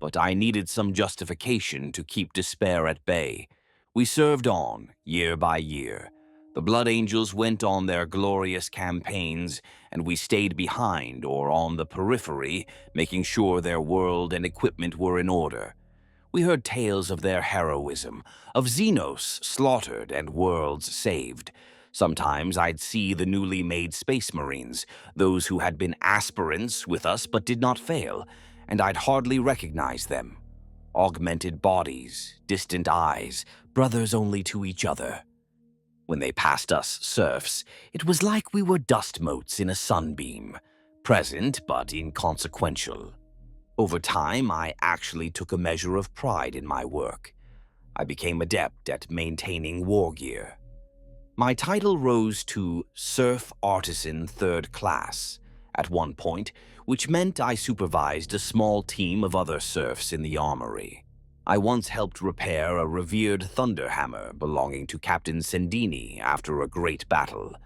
But I needed some justification to keep despair at bay. We served on, year by year. The Blood Angels went on their glorious campaigns, and we stayed behind or on the periphery, making sure their world and equipment were in order. We heard tales of their heroism, of Xenos slaughtered and worlds saved. Sometimes I'd see the newly made Space Marines, those who had been aspirants with us but did not fail, and I'd hardly recognize them. Augmented bodies, distant eyes, brothers only to each other. When they passed us serfs, it was like we were dust motes in a sunbeam, present but inconsequential. Over time, I actually took a measure of pride in my work. I became adept at maintaining war gear. My title rose to Serf Artisan Third Class at one point, which meant I supervised a small team of other serfs in the armory. I once helped repair a revered thunderhammer belonging to Captain Sendini after a great battle.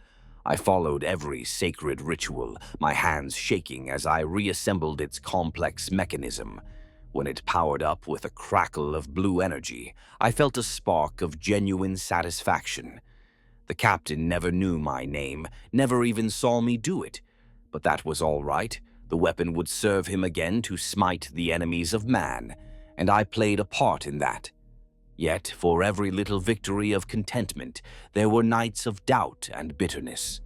I followed every sacred ritual, my hands shaking as I reassembled its complex mechanism. When it powered up with a crackle of blue energy, I felt a spark of genuine satisfaction. The captain never knew my name, never even saw me do it. But that was all right. The weapon would serve him again to smite the enemies of man, and I played a part in that. Yet, for every little victory of contentment, there were nights of doubt and bitterness.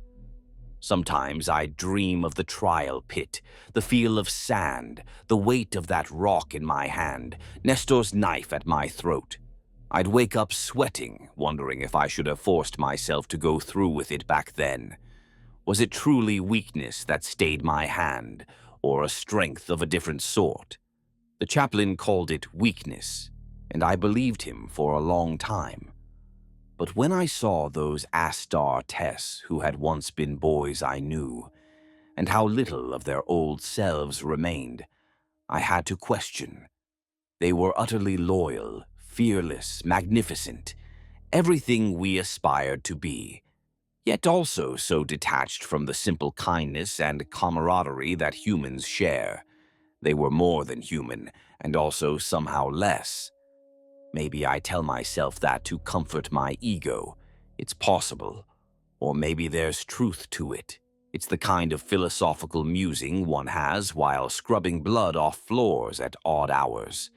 Sometimes I'd dream of the trial pit, the feel of sand, the weight of that rock in my hand, Nestor's knife at my throat. I'd wake up sweating, wondering if I should have forced myself to go through with it back then. Was it truly weakness that stayed my hand, or a strength of a different sort? The chaplain called it weakness, and I believed him for a long time. But when I saw those Astartes who had once been boys I knew, and how little of their old selves remained, I had to question. They were utterly loyal, fearless, magnificent, everything we aspired to be, yet also so detached from the simple kindness and camaraderie that humans share. They were more than human, and also somehow less. Maybe I tell myself that to comfort my ego. It's possible. Or maybe there's truth to it. It's the kind of philosophical musing one has while scrubbing blood off floors at odd hours.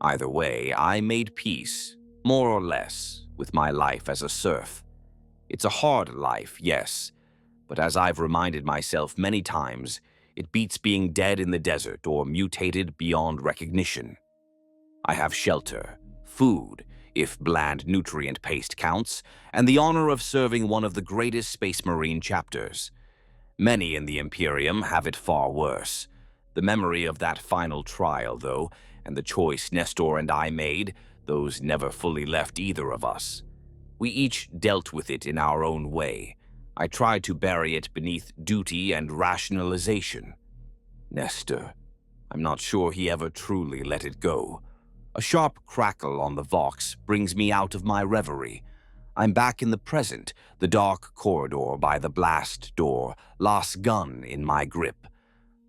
Either way, I made peace, more or less, with my life as a serf. It's a hard life, yes, but as I've reminded myself many times, it beats being dead in the desert or mutated beyond recognition. I have shelter, food, if bland nutrient paste counts, and the honor of serving one of the greatest Space Marine chapters. Many in the Imperium have it far worse. The memory of that final trial, though, and the choice Nestor and I made, those never fully left either of us. We each dealt with it in our own way. I tried to bury it beneath duty and rationalization. Nestor, I'm not sure he ever truly let it go. A sharp crackle on the Vox brings me out of my reverie. I'm back in the present, the dark corridor by the blast door, lasgun in my grip.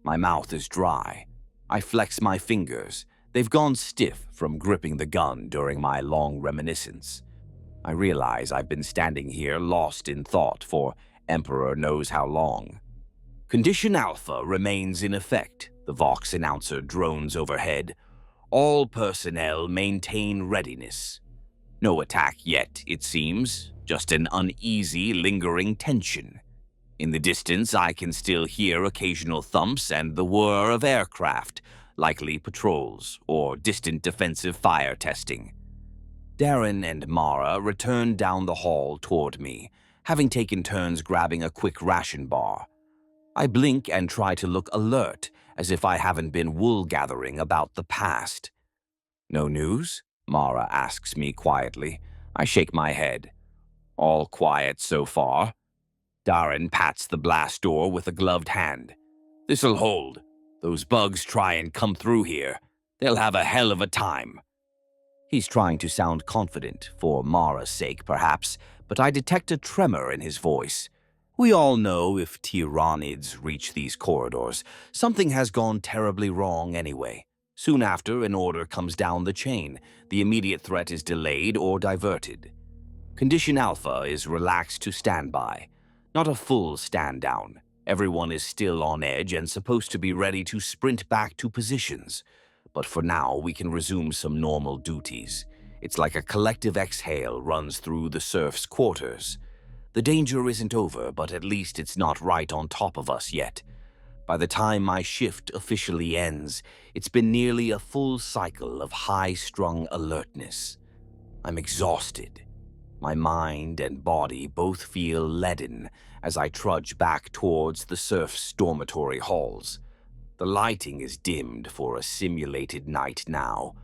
My mouth is dry. I flex my fingers. They've gone stiff from gripping the gun during my long reminiscence. I realize I've been standing here lost in thought for Emperor knows how long. Condition Alpha remains in effect, the Vox announcer drones overhead. All personnel maintain readiness. No attack yet, it seems, just an uneasy, lingering tension. In the distance, I can still hear occasional thumps and the whir of aircraft, likely patrols or distant defensive fire testing. Darren and Mara return down the hall toward me, having taken turns grabbing a quick ration bar. I blink and try to look alert, as if I haven't been wool-gathering about the past. No news? Mara asks me quietly. I shake my head. All quiet so far. Darren pats the blast door with a gloved hand. This'll hold. Those bugs try and come through here. They'll have a hell of a time. He's trying to sound confident, for Mara's sake perhaps, but I detect a tremor in his voice. We all know if Tyranids reach these corridors, something has gone terribly wrong anyway. Soon after, an order comes down the chain. The immediate threat is delayed or diverted. Condition Alpha is relaxed to standby. Not a full stand-down. Everyone is still on edge and supposed to be ready to sprint back to positions. But for now, we can resume some normal duties. It's like a collective exhale runs through the serfs' quarters. The danger isn't over, but at least it's not right on top of us yet. By the time my shift officially ends, it's been nearly a full cycle of high-strung alertness. I'm exhausted. My mind and body both feel leaden as I trudge back towards the serfs' dormitory halls. The lighting is dimmed for a simulated night now.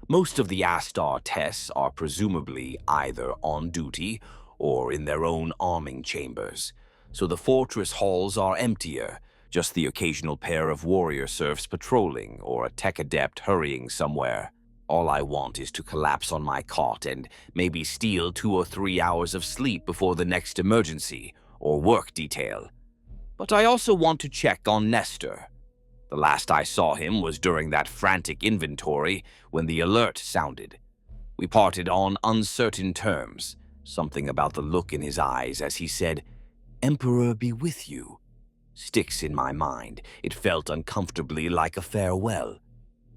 Most of the Astartes are presumably either on duty or in their own arming chambers, so the fortress halls are emptier, just the occasional pair of warrior serfs patrolling or a tech adept hurrying somewhere. All I want is to collapse on my cot and maybe steal 2 or 3 hours of sleep before the next emergency or work detail. But I also want to check on Nestor. The last I saw him was during that frantic inventory when the alert sounded. We parted on uncertain terms, something about the look in his eyes as he said, "Emperor be with you," sticks in my mind. It felt uncomfortably like a farewell.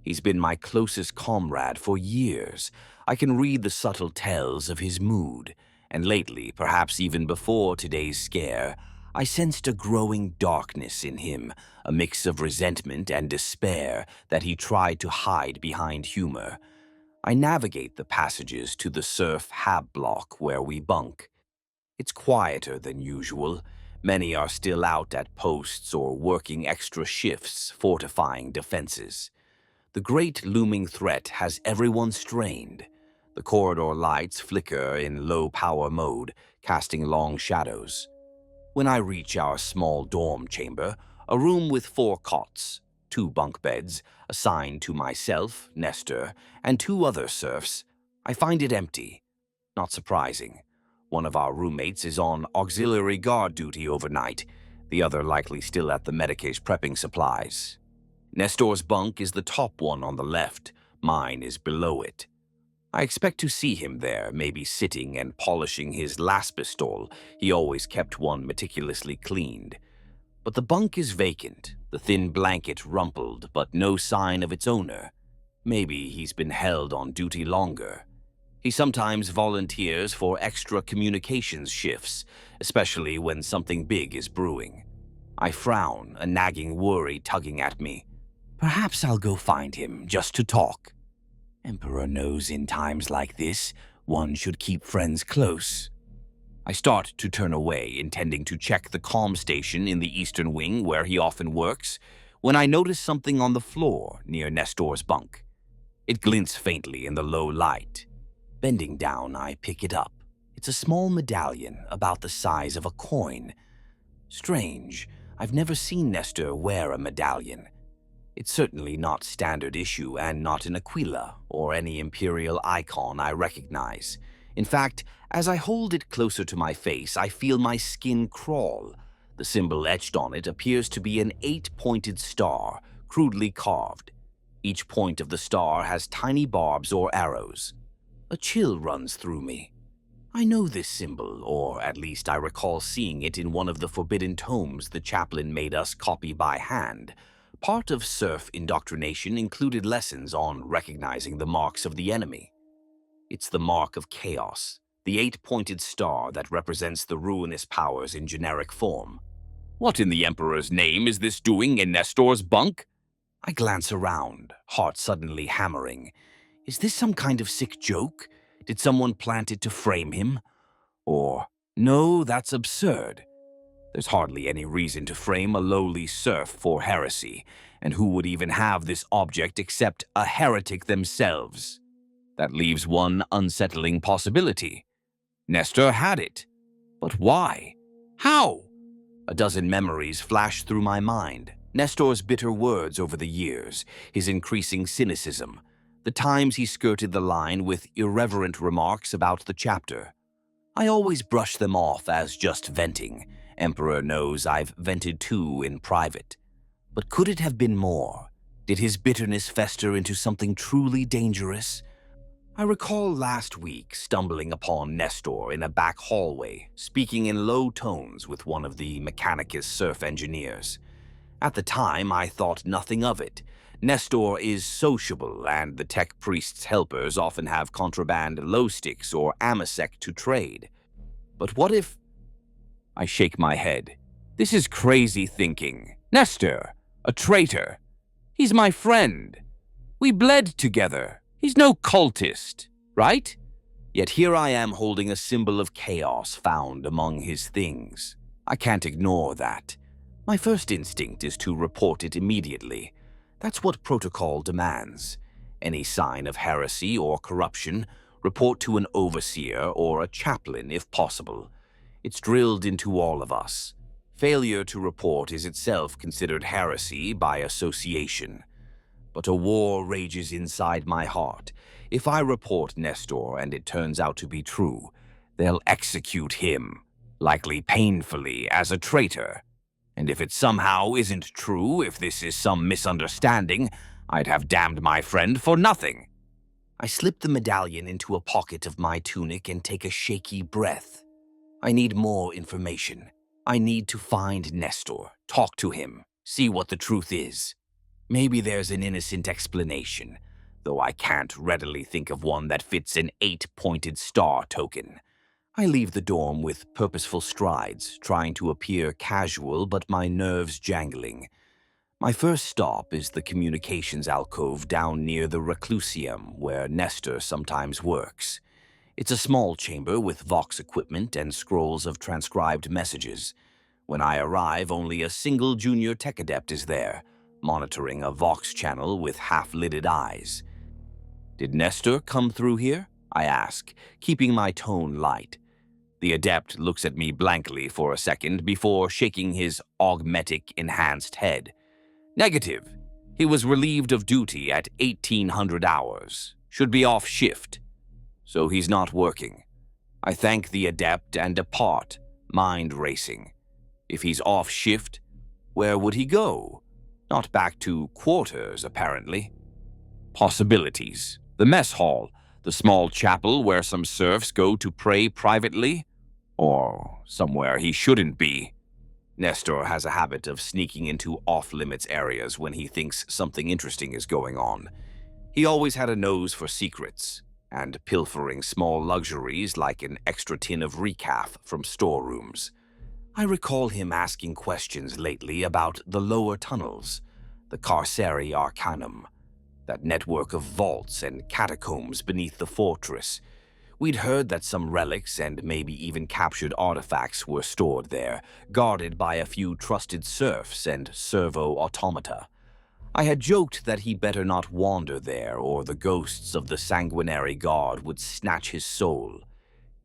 He's been my closest comrade for years. I can read the subtle tells of his mood, and lately, perhaps even before today's scare, I sensed a growing darkness in him, a mix of resentment and despair that he tried to hide behind humor. I navigate the passages to the serf hab block where we bunk. It's quieter than usual. Many are still out at posts or working extra shifts fortifying defenses. The great looming threat has everyone strained. The corridor lights flicker in low-power mode, casting long shadows. When I reach our small dorm chamber, a room with 4 cots, 2 bunk beds, assigned to myself, Nestor, and 2 other serfs, I find it empty. Not surprising. One of our roommates is on auxiliary guard duty overnight, the other likely still at the Medicase prepping supplies. Nestor's bunk is the top one on the left, mine is below it. I expect to see him there, maybe sitting and polishing his laspistol. He always kept one meticulously cleaned. But the bunk is vacant, the thin blanket rumpled, but no sign of its owner. Maybe he's been held on duty longer. He sometimes volunteers for extra communications shifts, especially when something big is brewing. I frown, a nagging worry tugging at me. Perhaps I'll go find him just to talk. Emperor knows in times like this, one should keep friends close. I start to turn away, intending to check the comm station in the eastern wing where he often works, when I notice something on the floor near Nestor's bunk. It glints faintly in the low light. Bending down, I pick it up. It's a small medallion about the size of a coin. Strange, I've never seen Nestor wear a medallion. It's certainly not standard issue and not an Aquila or any imperial icon I recognize. In fact, as I hold it closer to my face, I feel my skin crawl. The symbol etched on it appears to be an 8-pointed star, crudely carved. Each point of the star has tiny barbs or arrows. A chill runs through me. I know this symbol, or at least I recall seeing it in one of the forbidden tomes the chaplain made us copy by hand. Part of serf indoctrination included lessons on recognizing the marks of the enemy. It's the mark of chaos, the 8-pointed star that represents the ruinous powers in generic form. What in the Emperor's name is this doing in Nestor's bunk? I glance around, heart suddenly hammering. Is this some kind of sick joke? Did someone plant it to frame him? Or, no, that's absurd. There's hardly any reason to frame a lowly serf for heresy, and who would even have this object except a heretic themselves? That leaves one unsettling possibility. Nestor had it. But why? How? A dozen memories flash through my mind. Nestor's bitter words over the years, his increasing cynicism, the times he skirted the line with irreverent remarks about the chapter. I always brush them off as just venting. Emperor knows I've vented too in private. But could it have been more? Did his bitterness fester into something truly dangerous? I recall last week stumbling upon Nestor in a back hallway, speaking in low tones with one of the Mechanicus serf engineers. At the time, I thought nothing of it. Nestor is sociable, and the tech priest's helpers often have contraband low sticks or amasec to trade. But what if... I shake my head. This is crazy thinking. Nestor, a traitor. He's my friend. We bled together. He's no cultist, right? Yet here I am holding a symbol of chaos found among his things. I can't ignore that. My first instinct is to report it immediately. That's what protocol demands. Any sign of heresy or corruption, report to an overseer or a chaplain if possible. It's drilled into all of us. Failure to report is itself considered heresy by association. But a war rages inside my heart. If I report Nestor and it turns out to be true, they'll execute him, likely painfully, as a traitor. And if it somehow isn't true, if this is some misunderstanding, I'd have damned my friend for nothing. I slip the medallion into a pocket of my tunic and take a shaky breath. I need more information. I need to find Nestor, talk to him, see what the truth is. Maybe there's an innocent explanation, though I can't readily think of one that fits an 8-pointed star token. I leave the dorm with purposeful strides, trying to appear casual but my nerves jangling. My first stop is the communications alcove down near the reclusium where Nestor sometimes works. It's a small chamber with Vox equipment and scrolls of transcribed messages. When I arrive, only a single junior tech adept is there, monitoring a Vox channel with half-lidded eyes. Did Nestor come through here? I ask, keeping my tone light. The adept looks at me blankly for a second before shaking his augmetic enhanced head. Negative. He was relieved of duty at 1800 hours. Should be off shift. So he's not working. I thank the adept and depart, mind racing. If he's off shift, where would he go? Not back to quarters, apparently. Possibilities. The mess hall, the small chapel where some serfs go to pray privately, or somewhere he shouldn't be. Nestor has a habit of sneaking into off-limits areas when he thinks something interesting is going on. He always had a nose for secrets. and pilfering small luxuries like an extra tin of recaf from storerooms. I recall him asking questions lately about the lower tunnels, the Carceri Arcanum, that network of vaults and catacombs beneath the fortress. We'd heard that some relics and maybe even captured artifacts were stored there, guarded by a few trusted serfs and servo-automata. I had joked that he better not wander there, or the ghosts of the sanguinary guard would snatch his soul.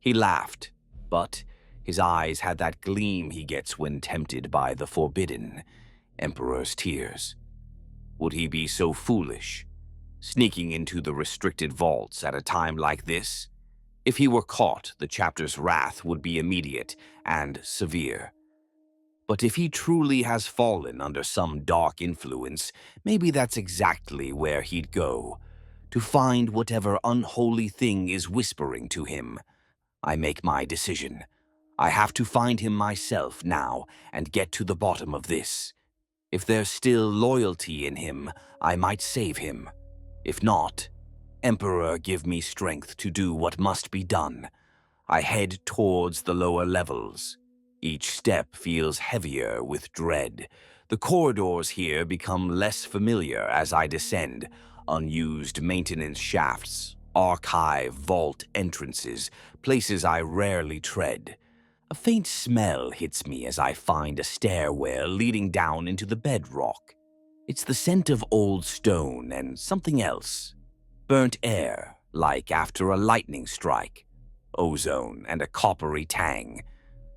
He laughed, but his eyes had that gleam he gets when tempted by the forbidden, Emperor's tears. Would he be so foolish, sneaking into the restricted vaults at a time like this? If he were caught, the chapter's wrath would be immediate and severe. But if he truly has fallen under some dark influence, maybe that's exactly where he'd go, to find whatever unholy thing is whispering to him. I make my decision. I have to find him myself now and get to the bottom of this. If there's still loyalty in him, I might save him. If not, Emperor, give me strength to do what must be done. I head towards the lower levels. Each step feels heavier with dread. The corridors here become less familiar as I descend. Unused maintenance shafts, archive vault entrances, places I rarely tread. A faint smell hits me as I find a stairwell leading down into the bedrock. It's the scent of old stone and something else. Burnt air, like after a lightning strike. Ozone and a coppery tang.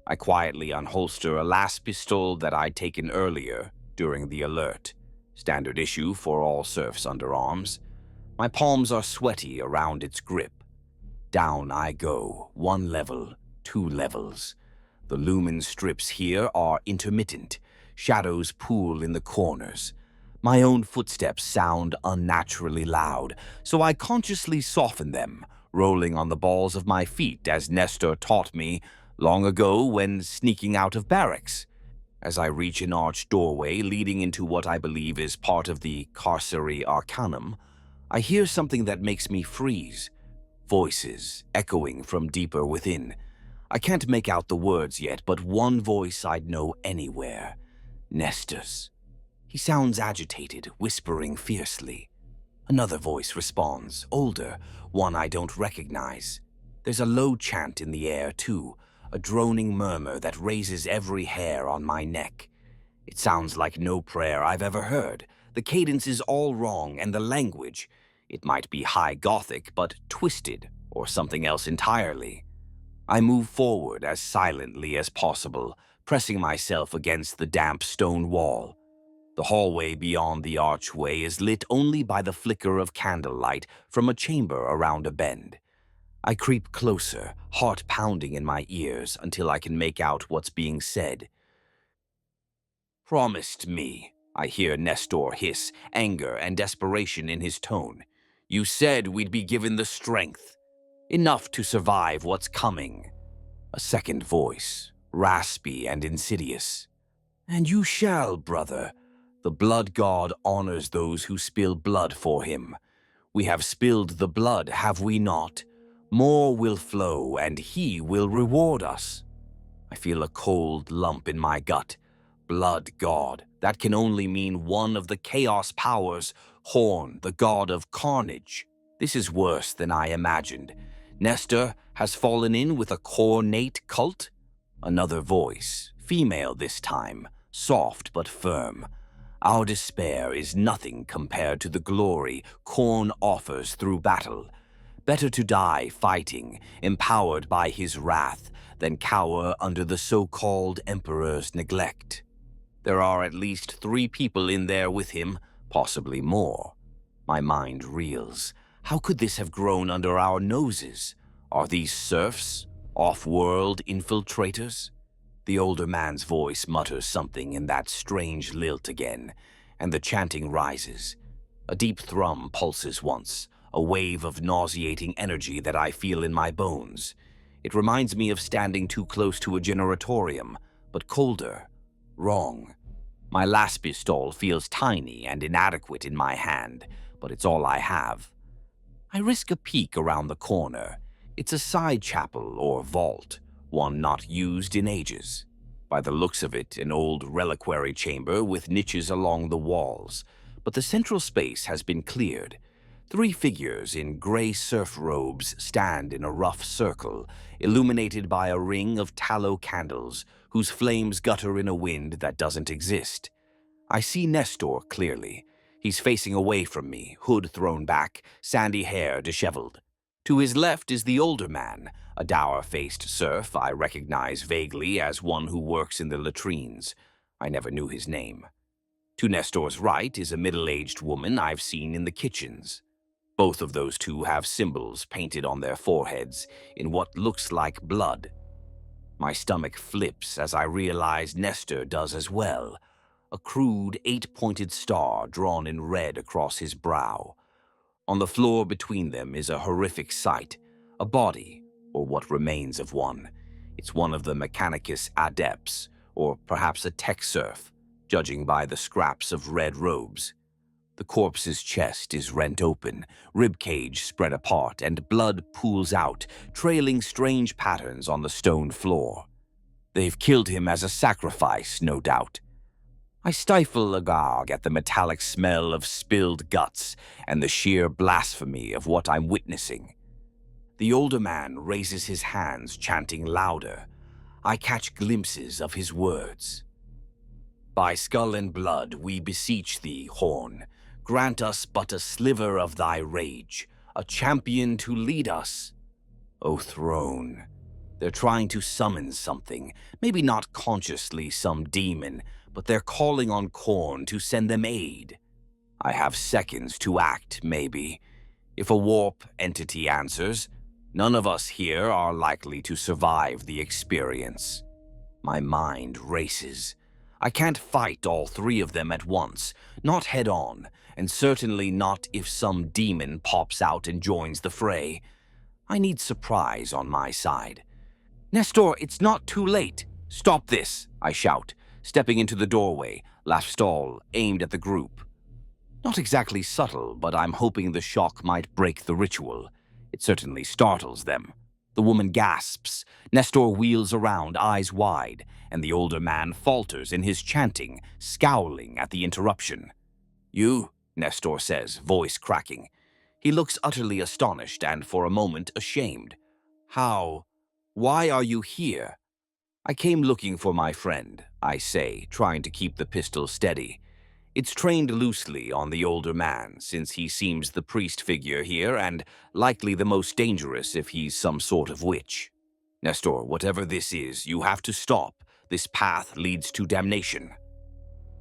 I quietly unholster a las pistol that I'd taken earlier during the alert. Standard issue for all serfs under arms. My palms are sweaty around its grip. Down I go, 1 level, 2 levels. The lumen strips here are intermittent. Shadows pool in the corners. My own footsteps sound unnaturally loud, so I consciously soften them, rolling on the balls of my feet as Nestor taught me long ago when sneaking out of barracks. As I reach an arched doorway leading into what I believe is part of the Carceri Arcanum, I hear something that makes me freeze. Voices echoing from deeper within. I can't make out the words yet, but one voice I'd know anywhere. Nestor's. He sounds agitated, whispering fiercely. Another voice responds, older, one I don't recognize. There's a low chant in the air, too, a droning murmur that raises every hair on my neck. It sounds like no prayer I've ever heard. The cadence is all wrong, and the language, it might be high gothic, but twisted, or something else entirely. I move forward as silently as possible, pressing myself against the damp stone wall. The hallway beyond the archway is lit only by the flicker of candlelight from a chamber around a bend. I creep closer, heart pounding in my ears until I can make out what's being said. "Promised me," I hear Nestor hiss, anger and desperation in his tone. "You said we'd be given the strength. Enough to survive what's coming." A second voice, raspy and insidious. "And you shall, brother. The blood god honors those who spill blood for him. We have spilled the blood, have we not? More will flow, and he will reward us." I feel a cold lump in my gut. Blood god. That can only mean one of the chaos powers, Horn, the god of carnage. This is worse than I imagined. Nestor has fallen in with a cornate cult? Another voice, female this time, soft but firm. Our despair is nothing compared to the glory Khorne offers through battle. Better to die fighting, empowered by his wrath, than cower under the so-called Emperor's neglect. There are at least 3 people in there with him, possibly more. My mind reels. How could this have grown under our noses? Are these serfs? Off-world infiltrators? The older man's voice mutters something in that strange lilt again, and the chanting rises. A deep thrum pulses once, a wave of nauseating energy that I feel in my bones. It reminds me of standing too close to a generatorium, but colder. Wrong. My las pistol feels tiny and inadequate in my hand, but it's all I have. I risk a peek around the corner. It's a side chapel or vault, one not used in ages. By the looks of it, an old reliquary chamber with niches along the walls, but the central space has been cleared. 3 figures in gray serf robes stand in a rough circle, illuminated by a ring of tallow candles whose flames gutter in a wind that doesn't exist. I see Nestor clearly. He's facing away from me, hood thrown back, sandy hair disheveled. To his left is the older man, a dour-faced serf I recognize vaguely as one who works in the latrines. I never knew his name. To Nestor's right is a middle-aged woman I've seen in the kitchens. Both of those two have symbols painted on their foreheads in what looks like blood. My stomach flips as I realize Nestor does as well. A crude 8-pointed star drawn in red across his brow. On the floor between them is a horrific sight, a body, or what remains of one. It's one of the Mechanicus adepts, or perhaps a tech serf, judging by the scraps of red robes. The corpse's chest is rent open, ribcage spread apart, and blood pools out, trailing strange patterns on the stone floor. They've killed him as a sacrifice, no doubt. I stifle agog at the metallic smell of spilled guts and the sheer blasphemy of what I'm witnessing. The older man raises his hands, chanting louder. I catch glimpses of his words. By skull and blood we beseech thee, Horn. Grant us but a sliver of thy rage, a champion to lead us. O throne. They're trying to summon something, maybe not consciously some demon, but they're calling on Khorne to send them aid. I have seconds to act, maybe. If a warp entity answers, none of us here are likely to survive the experience. My mind races. I can't fight all 3 of them at once, not head-on, and certainly not if some demon pops out and joins the fray. I need surprise on my side. Nestor, it's not too late. Stop this, I shout, stepping into the doorway, Lafstall aimed at the group. Not exactly subtle, but I'm hoping the shock might break the ritual. It certainly startles them. The woman gasps. Nestor wheels around, eyes wide, and the older man falters in his chanting, scowling at the interruption. You, Nestor says, voice cracking. He looks utterly astonished and, for a moment, ashamed. How? Why are you here? I came looking for my friend, I say, trying to keep the pistol steady. It's trained loosely on the older man, since he seems the priest figure here and likely the most dangerous if he's some sort of witch. Nestor, whatever this is, you have to stop. This path leads to damnation.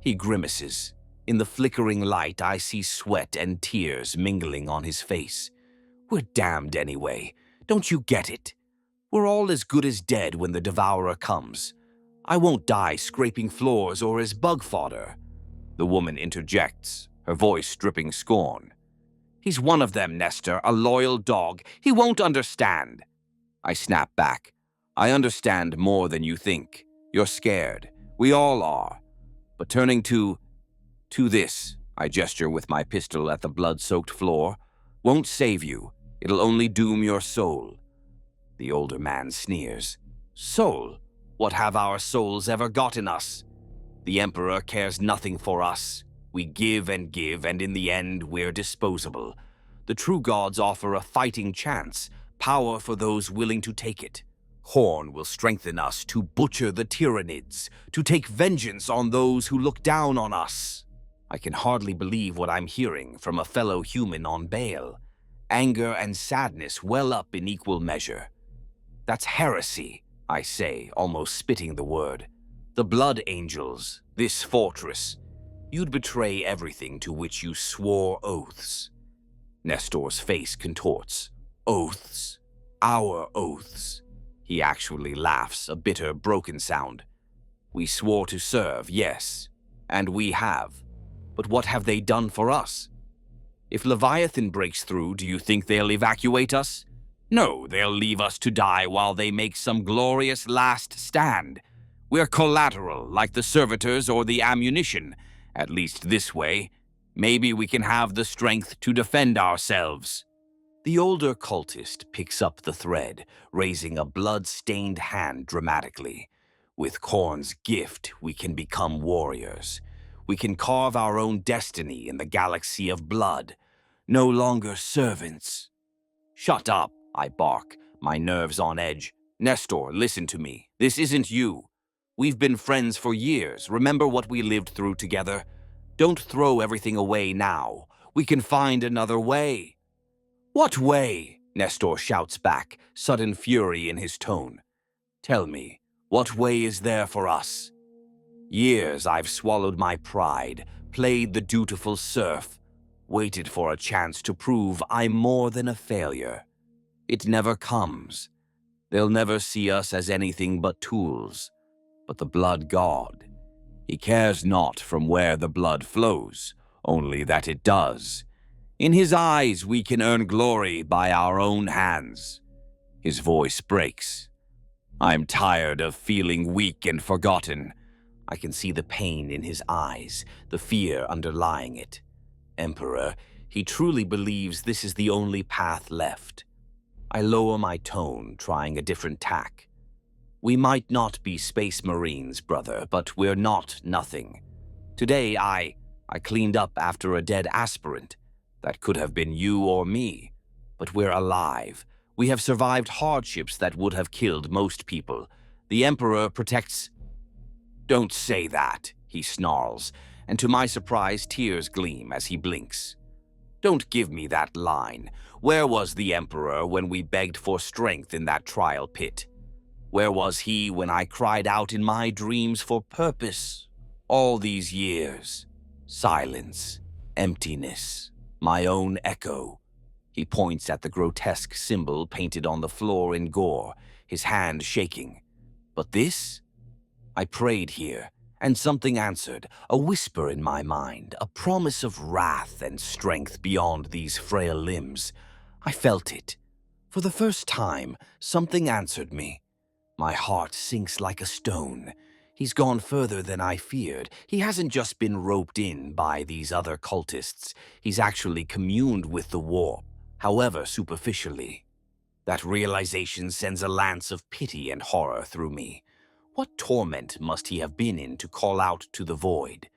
He grimaces. In the flickering light, I see sweat and tears mingling on his face. We're damned anyway. Don't you get it? We're all as good as dead when the devourer comes. I won't die scraping floors or as bug fodder. The woman interjects, her voice dripping scorn. He's one of them, Nestor, a loyal dog. He won't understand. I snap back. I understand more than you think. You're scared. We all are. But turning to this, I gesture with my pistol at the blood-soaked floor, won't save you. It'll only doom your soul. The older man sneers. Soul? What have our souls ever got in us? The Emperor cares nothing for us. We give, and in the end, we're disposable. The true gods offer a fighting chance, power for those willing to take it. Khorne will strengthen us to butcher the Tyranids, to take vengeance on those who look down on us. I can hardly believe what I'm hearing from a fellow human on bail. Anger and sadness well up in equal measure. That's heresy, I say, almost spitting the word. The Blood Angels, this fortress. You'd betray everything to which you swore oaths. Nestor's face contorts. Oaths. Our oaths. He actually laughs, a bitter, broken sound. We swore to serve, yes, and we have. But what have they done for us? If Leviathan breaks through, do you think they'll evacuate us? No, they'll leave us to die while they make some glorious last stand. We're collateral, like the servitors or the ammunition, at least this way. Maybe we can have the strength to defend ourselves. The older cultist picks up the thread, raising a blood-stained hand dramatically. With Khorne's gift, we can become warriors. We can carve our own destiny in the galaxy of blood. No longer servants. Shut up, I bark, my nerves on edge. Nestor, listen to me. This isn't you. We've been friends for years. Remember what we lived through together? Don't throw everything away now. We can find another way. What way? Nestor shouts back, sudden fury in his tone. Tell me, what way is there for us? Years I've swallowed my pride, played the dutiful serf, waited for a chance to prove I'm more than a failure. It never comes. They'll never see us as anything but tools. But the blood god, he cares not from where the blood flows, only that it does. In his eyes we can earn glory by our own hands. His voice breaks. I'm tired of feeling weak and forgotten. I can see the pain in his eyes, the fear underlying it. Emperor, he truly believes this is the only path left. I lower my tone, trying a different tack. We might not be space marines, brother, but we're not nothing. Today I cleaned up after a dead aspirant. That could have been you or me. But we're alive. We have survived hardships that would have killed most people. The Emperor protects... Don't say that, he snarls, and to my surprise tears gleam as he blinks. Don't give me that line. Where was the Emperor when we begged for strength in that trial pit? Where was he when I cried out in my dreams for purpose? All these years. Silence. Emptiness. My own echo. He points at the grotesque symbol painted on the floor in gore, his hand shaking. But this? I prayed here, and something answered, a whisper in my mind, a promise of wrath and strength beyond these frail limbs. I felt it. For the first time, something answered me. My heart sinks like a stone. He's gone further than I feared. He hasn't just been roped in by these other cultists. He's actually communed with the warp, however superficially. That realization sends a lance of pity and horror through me. What torment must he have been in to call out to the void?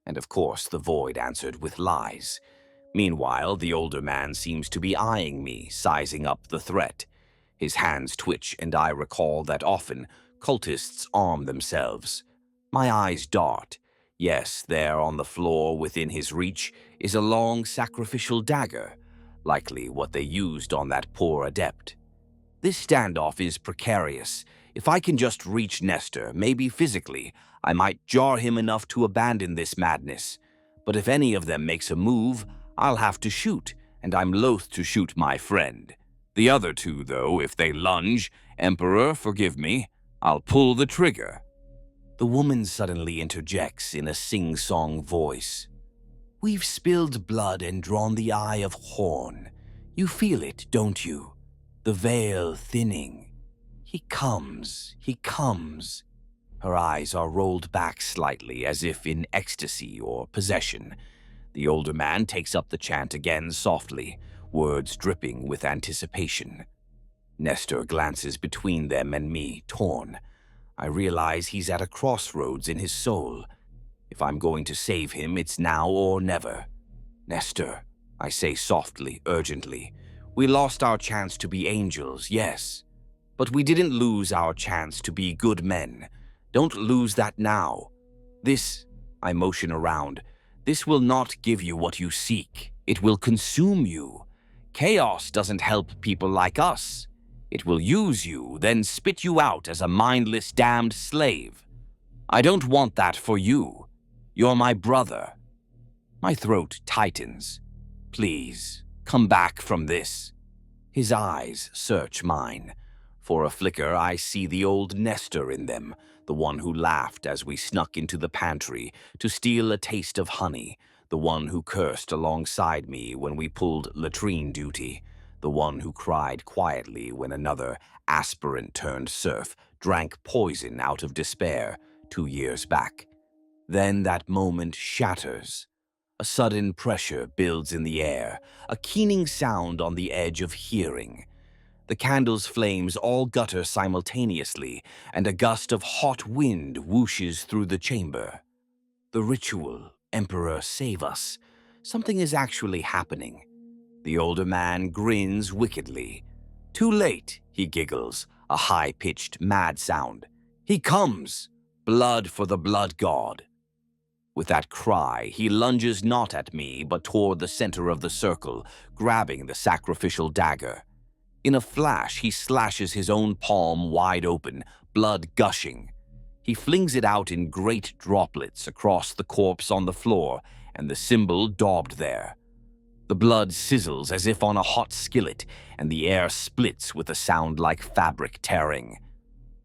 And of course, the void answered with lies. Meanwhile, the older man seems to be eyeing me, sizing up the threat. His hands twitch, and I recall that often cultists arm themselves. My eyes dart. Yes, there on the floor within his reach is a long sacrificial dagger, likely what they used on that poor adept. This standoff is precarious. If I can just reach Nestor, maybe physically, I might jar him enough to abandon this madness. But if any of them makes a move, I'll have to shoot, and I'm loath to shoot my friend. The other two, though, if they lunge, Emperor, forgive me, I'll pull the trigger. The woman suddenly interjects in a sing-song voice. We've spilled blood and drawn the eye of Khorne. You feel it, don't you? The veil thinning. He comes, he comes. Her eyes are rolled back slightly as if in ecstasy or possession. The older man takes up the chant again softly, words dripping with anticipation. Nestor glances between them and me, torn. I realize he's at a crossroads in his soul. If I'm going to save him, it's now or never. Nestor, I say softly, urgently, we lost our chance to be angels, yes. But we didn't lose our chance to be good men. Don't lose that now. This, I motion around, this will not give you what you seek. It will consume you. Chaos doesn't help people like us. It will use you, then spit you out as a mindless, damned slave. I don't want that for you. You're my brother. My throat tightens. Please, come back from this. His eyes search mine. For a flicker, I see the old Nestor in them, the one who laughed as we snuck into the pantry to steal a taste of honey, the one who cursed alongside me when we pulled latrine duty, the one who cried quietly when another aspirant-turned-serf drank poison out of despair 2 years back. Then that moment shatters. A sudden pressure builds in the air, a keening sound on the edge of hearing. The candle's flames all gutter simultaneously, and a gust of hot wind whooshes through the chamber. The ritual, Emperor, save us. Something is actually happening. The older man grins wickedly. Too late, he giggles, a high-pitched, mad sound. He comes! Blood for the blood god. With that cry, he lunges not at me, but toward the center of the circle, grabbing the sacrificial dagger. In a flash, he slashes his own palm wide open, blood gushing. He flings it out in great droplets across the corpse on the floor, and the symbol daubed there. The blood sizzles as if on a hot skillet, and the air splits with a sound like fabric tearing.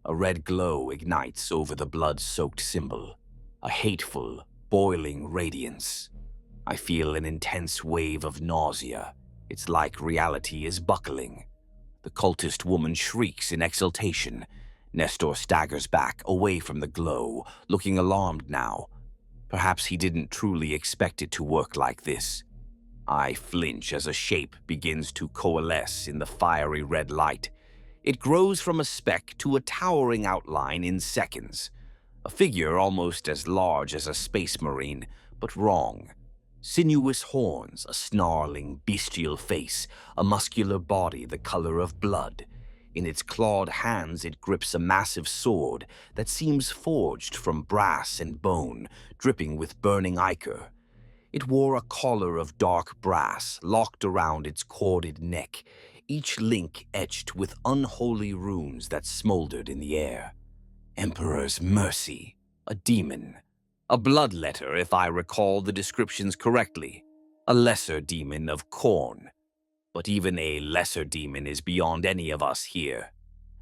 A red glow ignites over the blood-soaked symbol, a hateful, boiling radiance. I feel an intense wave of nausea. It's like reality is buckling. The cultist woman shrieks in exultation. Nestor staggers back, away from the glow, looking alarmed now. Perhaps he didn't truly expect it to work like this. I flinch as a shape begins to coalesce in the fiery red light. It grows from a speck to a towering outline in seconds. A figure almost as large as a space marine, but wrong. Sinuous horns, a snarling, bestial face, a muscular body the color of blood. In its clawed hands it grips a massive sword that seems forged from brass and bone, dripping with burning ichor. It wore a collar of dark brass locked around its corded neck, each link etched with unholy runes that smoldered in the air. Emperor's Mercy, a demon. A bloodletter, if I recall the descriptions correctly. A lesser demon of Khorne. But even a lesser demon is beyond any of us here.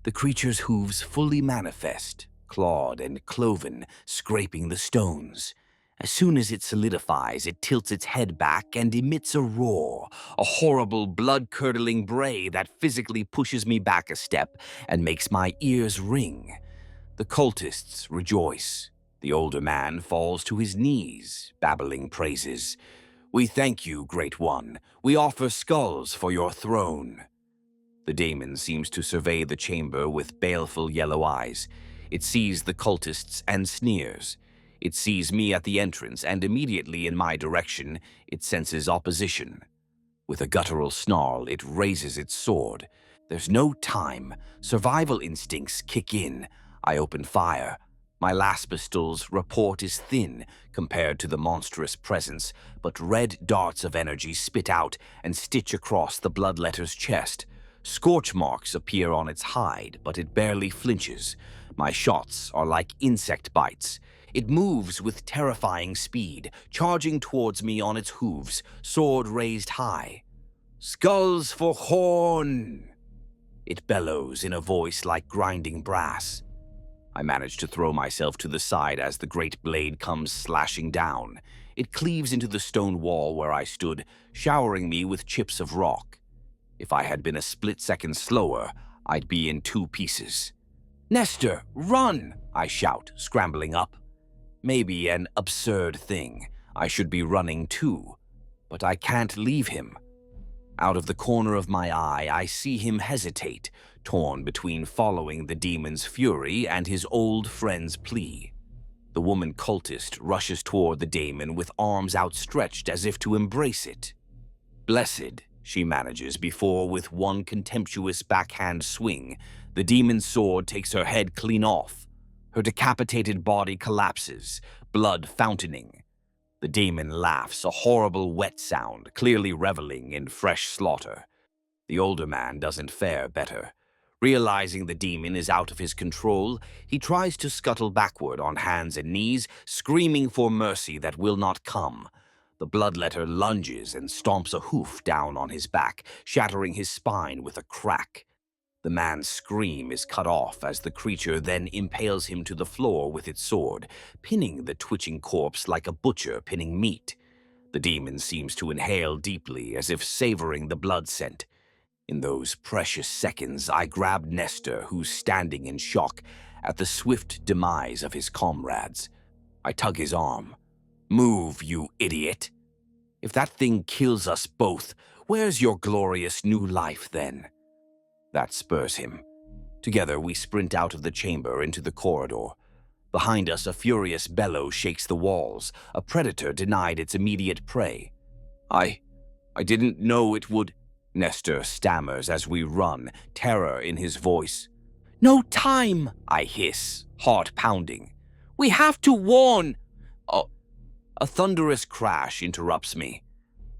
The creature's hooves fully manifest, clawed and cloven, scraping the stones. As soon as it solidifies, it tilts its head back and emits a roar, a horrible, blood-curdling bray that physically pushes me back a step and makes my ears ring. The cultists rejoice. The older man falls to his knees, babbling praises. We thank you, Great One. We offer skulls for your throne. The daemon seems to survey the chamber with baleful yellow eyes. It sees the cultists and sneers. It sees me at the entrance, and immediately in my direction, it senses opposition. With a guttural snarl, it raises its sword. There's no time. Survival instincts kick in. I open fire. My last pistol's report is thin compared to the monstrous presence, but red darts of energy spit out and stitch across the bloodletter's chest. Scorch marks appear on its hide, but it barely flinches. My shots are like insect bites. It moves with terrifying speed, charging towards me on its hooves, sword raised high. Skulls for Khorne! It bellows in a voice like grinding brass. I manage to throw myself to the side as the great blade comes slashing down. It cleaves into the stone wall where I stood, showering me with chips of rock. If I had been a split second slower, I'd be in two pieces. Nestor, run! I shout, scrambling up. Maybe an absurd thing. I should be running too. But I can't leave him. Out of the corner of my eye, I see him hesitate, torn between following the demon's fury and his old friend's plea. The woman cultist rushes toward the daemon with arms outstretched as if to embrace it. Blessed, she manages before, with one contemptuous backhand swing, the demon's sword takes her head clean off. Her decapitated body collapses, blood fountaining. The daemon laughs, a horrible wet sound, clearly reveling in fresh slaughter. The older man doesn't fare better. Realizing the demon is out of his control, he tries to scuttle backward on hands and knees, screaming for mercy that will not come. The bloodletter lunges and stomps a hoof down on his back, shattering his spine with a crack. The man's scream is cut off as the creature then impales him to the floor with its sword, pinning the twitching corpse like a butcher pinning meat. The demon seems to inhale deeply, as if savoring the blood scent. In those precious seconds, I grab Nestor, who's standing in shock at the swift demise of his comrades. I tug his arm. Move, you idiot! If that thing kills us both, where's your glorious new life then? That spurs him. Together we sprint out of the chamber into the corridor. Behind us, a furious bellow shakes the walls. A predator denied its immediate prey. I didn't know it would... Nestor stammers as we run, terror in his voice. No time, I hiss, heart pounding. We have to warn... Oh, a thunderous crash interrupts me.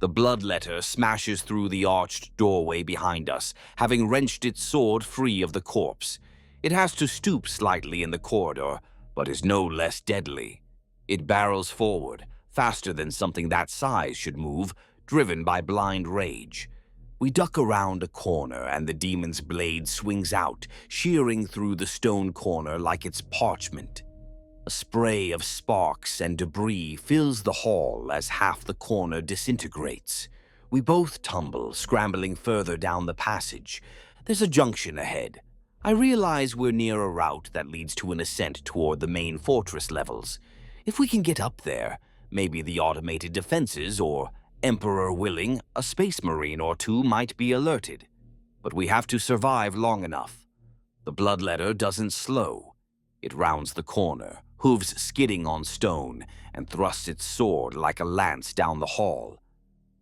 The bloodletter smashes through the arched doorway behind us, having wrenched its sword free of the corpse. It has to stoop slightly in the corridor, but is no less deadly. It barrels forward, faster than something that size should move, driven by blind rage. We duck around a corner and the demon's blade swings out, shearing through the stone corner like it's parchment. A spray of sparks and debris fills the hall as half the corner disintegrates. We both tumble, scrambling further down the passage. There's a junction ahead. I realize we're near a route that leads to an ascent toward the main fortress levels. If we can get up there, maybe the automated defenses, or, Emperor willing, a space marine or two might be alerted. But we have to survive long enough. The bloodletter doesn't slow. It rounds the corner, hooves skidding on stone, and thrusts its sword like a lance down the hall.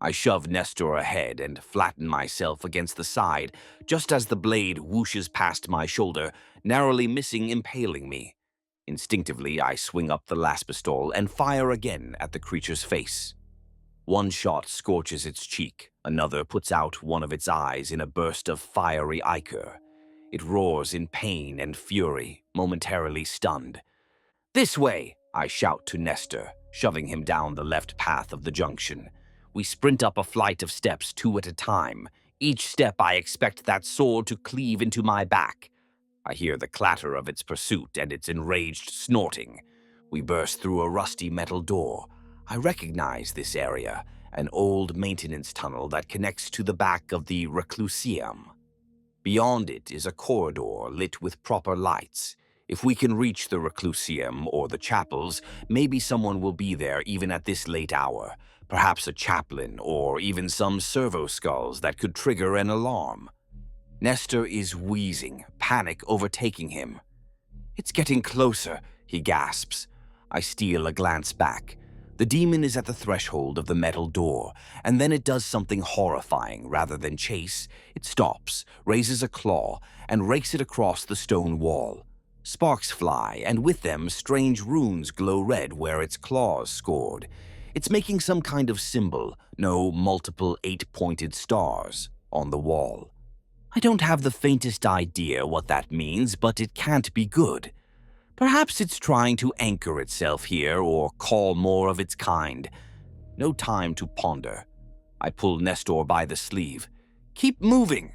I shove Nestor ahead and flatten myself against the side, just as the blade whooshes past my shoulder, narrowly missing impaling me. Instinctively, I swing up the laspistol and fire again at the creature's face. One shot scorches its cheek, another puts out one of its eyes in a burst of fiery ichor. It roars in pain and fury, momentarily stunned. This way, I shout to Nestor, shoving him down the left path of the junction. We sprint up a flight of steps 2 at a time. Each step I expect that sword to cleave into my back. I hear the clatter of its pursuit and its enraged snorting. We burst through a rusty metal door. I recognize this area, an old maintenance tunnel that connects to the back of the reclusium. Beyond it is a corridor lit with proper lights. If we can reach the reclusium or the chapels, maybe someone will be there even at this late hour. Perhaps a chaplain or even some servo-skulls that could trigger an alarm. Nestor is wheezing, panic overtaking him. It's getting closer, he gasps. I steal a glance back. The demon is at the threshold of the metal door, and then it does something horrifying. Rather than chase, it stops, raises a claw, and rakes it across the stone wall. Sparks fly, and with them, strange runes glow red where its claws scored. It's making some kind of symbol, no multiple 8-pointed stars, on the wall. I don't have the faintest idea what that means, but it can't be good. Perhaps it's trying to anchor itself here or call more of its kind. No time to ponder. I pull Nestor by the sleeve. Keep moving.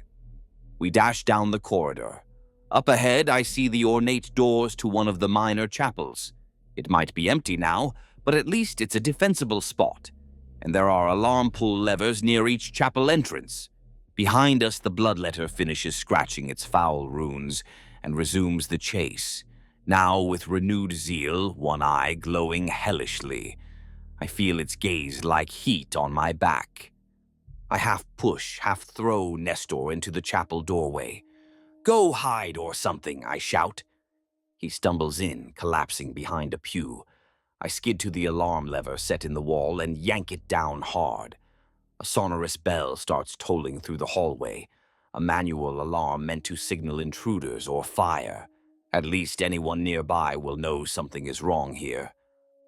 We dash down the corridor. Up ahead, I see the ornate doors to one of the minor chapels. It might be empty now, but at least it's a defensible spot. And there are alarm pull levers near each chapel entrance. Behind us, the bloodletter finishes scratching its foul runes and resumes the chase. Now with renewed zeal, one eye glowing hellishly. I feel its gaze like heat on my back. I half push, half throw Nestor into the chapel doorway. Go hide or something, I shout. He stumbles in, collapsing behind a pew. I skid to the alarm lever set in the wall and yank it down hard. A sonorous bell starts tolling through the hallway, a manual alarm meant to signal intruders or fire. At least anyone nearby will know something is wrong here.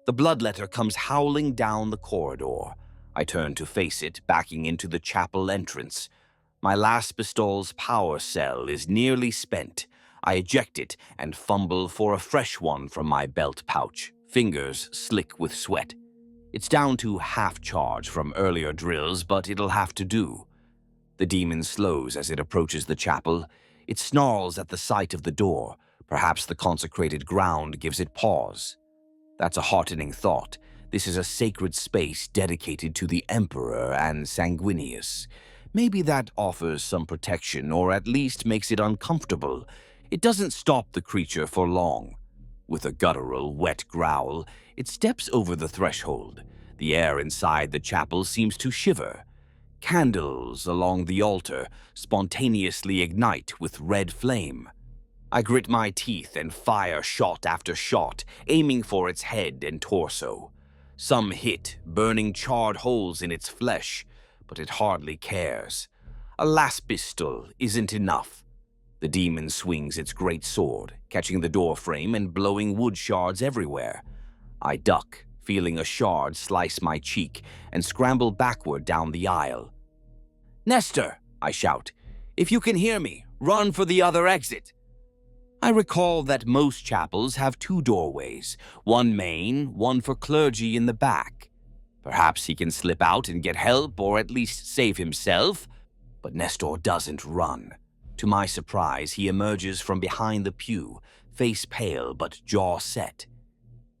The bloodletter comes howling down the corridor. I turn to face it, backing into the chapel entrance. My laspistol's power cell is nearly spent. I eject it and fumble for a fresh one from my belt pouch, fingers slick with sweat. It's down to half charge from earlier drills, but it'll have to do. The demon slows as it approaches the chapel. It snarls at the sight of the door. Perhaps the consecrated ground gives it pause. That's a heartening thought. This is a sacred space dedicated to the Emperor and Sanguinius. Maybe that offers some protection, or at least makes it uncomfortable. It doesn't stop the creature for long. With a guttural, wet growl, it steps over the threshold. The air inside the chapel seems to shiver. Candles along the altar spontaneously ignite with red flame. I grit my teeth and fire shot after shot, aiming for its head and torso. Some hit, burning charred holes in its flesh, but it hardly cares. A last pistol isn't enough. The demon swings its great sword, catching the doorframe and blowing wood shards everywhere. I duck, feeling a shard slice my cheek, and scramble backward down the aisle. "Nestor!" I shout. "If you can hear me, run for the other exit." I recall that most chapels have two doorways, one main, one for clergy in the back. Perhaps he can slip out and get help, or at least save himself. But Nestor doesn't run. To my surprise, he emerges from behind the pew, face pale but jaw set.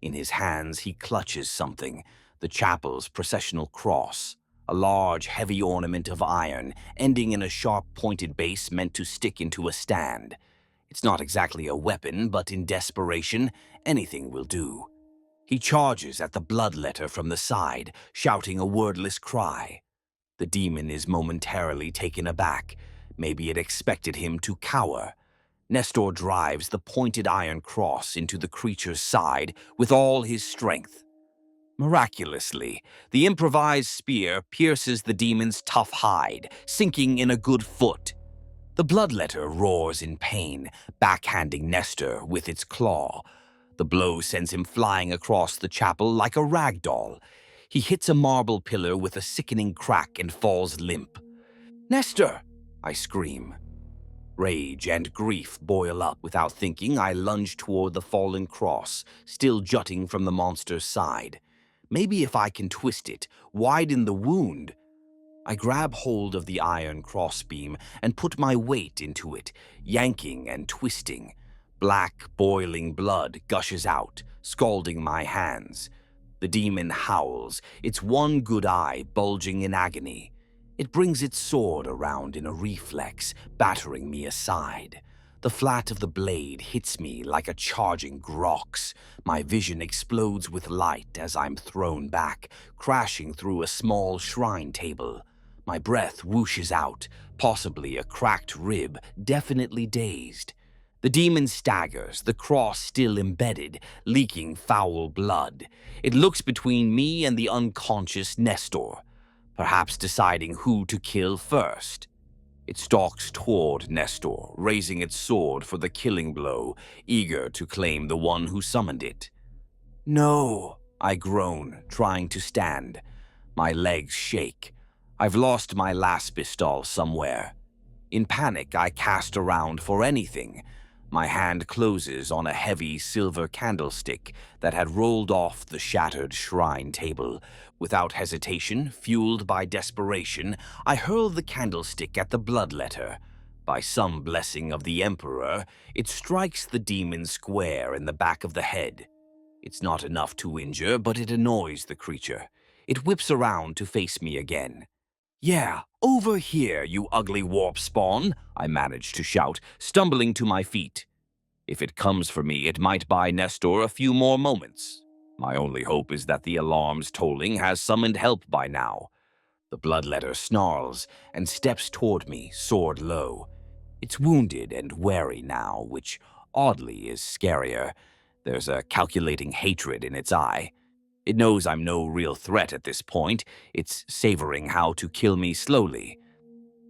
In his hands, he clutches something, the chapel's processional cross, a large, heavy ornament of iron, ending in a sharp-pointed base meant to stick into a stand. It's not exactly a weapon, but in desperation, anything will do. He charges at the bloodletter from the side, shouting a wordless cry. The demon is momentarily taken aback. Maybe it expected him to cower. Nestor drives the pointed iron cross into the creature's side with all his strength. Miraculously, the improvised spear pierces the demon's tough hide, sinking in a good foot. The bloodletter roars in pain, backhanding Nestor with its claw. The blow sends him flying across the chapel like a rag doll. He hits a marble pillar with a sickening crack and falls limp. "Nestor!" I scream. Rage and grief boil up. Without thinking, I lunge toward the fallen cross, still jutting from the monster's side. Maybe if I can twist it, widen the wound. I grab hold of the iron crossbeam and put my weight into it, yanking and twisting. Black, boiling blood gushes out, scalding my hands. The demon howls, its one good eye bulging in agony. It brings its sword around in a reflex, battering me aside. The flat of the blade hits me like a charging grox. My vision explodes with light as I'm thrown back, crashing through a small shrine table. My breath whooshes out, possibly a cracked rib, definitely dazed. The demon staggers, the cross still embedded, leaking foul blood. It looks between me and the unconscious Nestor, perhaps deciding who to kill first. It stalks toward Nestor, raising its sword for the killing blow, eager to claim the one who summoned it. "No," I groan, trying to stand. My legs shake. I've lost my last pistol somewhere. In panic, I cast around for anything. My hand closes on a heavy silver candlestick that had rolled off the shattered shrine table. Without hesitation, fueled by desperation, I hurl the candlestick at the bloodletter. By some blessing of the Emperor, it strikes the demon square in the back of the head. It's not enough to injure, but it annoys the creature. It whips around to face me again. "Yeah, over here, you ugly warp spawn," I manage to shout, stumbling to my feet. If it comes for me, it might buy Nestor a few more moments. My only hope is that the alarm's tolling has summoned help by now. The bloodletter snarls and steps toward me, sword low. It's wounded and wary now, which oddly is scarier. There's a calculating hatred in its eye. It knows I'm no real threat at this point. It's savoring how to kill me slowly.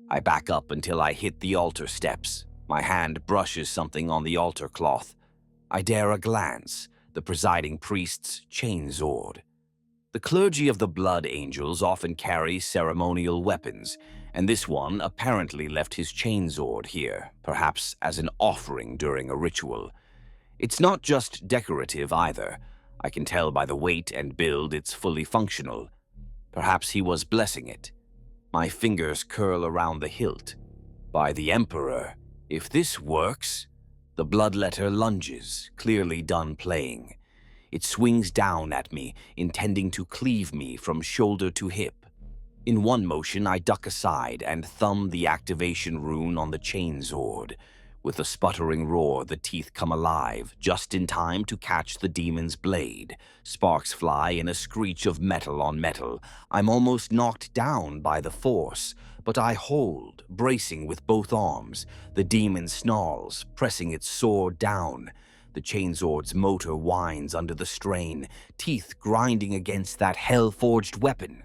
I back up until I hit the altar steps. My hand brushes something on the altar cloth. I dare a glance, the presiding priest's chainsword. The clergy of the Blood Angels often carry ceremonial weapons, and this one apparently left his chainsword here, perhaps as an offering during a ritual. It's not just decorative either. I can tell by the weight and build it's fully functional. Perhaps he was blessing it. My fingers curl around the hilt. By the Emperor, if this works... The bloodletter lunges, clearly done playing. It swings down at me, intending to cleave me from shoulder to hip. In one motion, I duck aside and thumb the activation rune on the chainsword. With a sputtering roar, the teeth come alive, just in time to catch the demon's blade. Sparks fly in a screech of metal on metal. I'm almost knocked down by the force, but I hold, bracing with both arms. The demon snarls, pressing its sword down. The chainsword's motor whines under the strain, teeth grinding against that hell-forged weapon.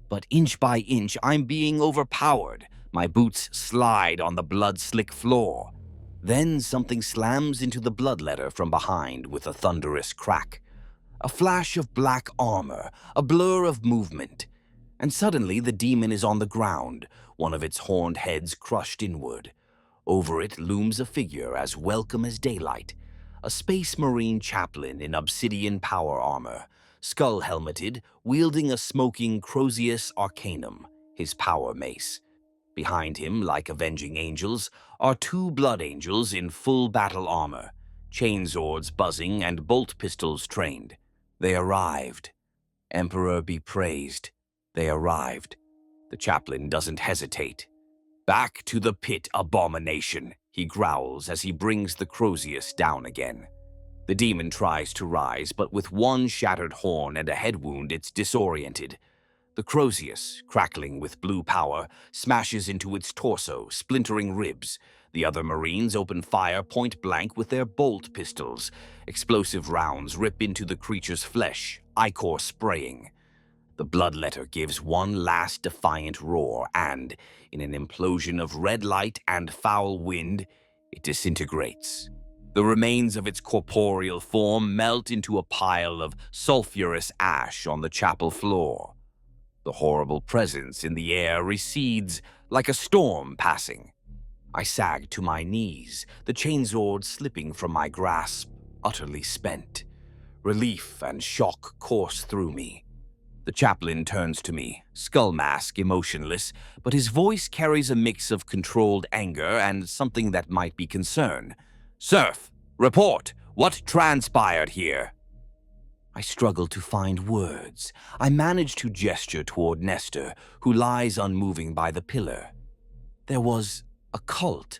But inch by inch, I'm being overpowered. My boots slide on the blood-slick floor. Then something slams into the bloodletter from behind with a thunderous crack. A flash of black armor, a blur of movement. And suddenly the demon is on the ground, one of its horned heads crushed inward. Over it looms a figure as welcome as daylight. A space marine chaplain in obsidian power armor, skull-helmeted, wielding a smoking Crozius Arcanum, his power mace. Behind him, like avenging angels, are two blood angels in full battle armor, chainswords buzzing and bolt pistols trained. They arrived. Emperor be praised. They arrived. The chaplain doesn't hesitate. "Back to the pit, abomination," he growls as he brings the Crozius down again. The demon tries to rise, but with one shattered horn and a head wound, it's disoriented. The Crozius, crackling with blue power, smashes into its torso, splintering ribs. The other Marines open fire point blank with their bolt pistols. Explosive rounds rip into the creature's flesh, ichor spraying. The bloodletter gives one last defiant roar and, in an implosion of red light and foul wind, it disintegrates. The remains of its corporeal form melt into a pile of sulphurous ash on the chapel floor. The horrible presence in the air recedes like a storm passing. I sag to my knees, the chainsword slipping from my grasp, utterly spent. Relief and shock course through me. The chaplain turns to me, skull mask emotionless, but his voice carries a mix of controlled anger and something that might be concern. "Serf, report! What transpired here?" I struggle to find words. I manage to gesture toward Nestor, who lies unmoving by the pillar. There was a cult.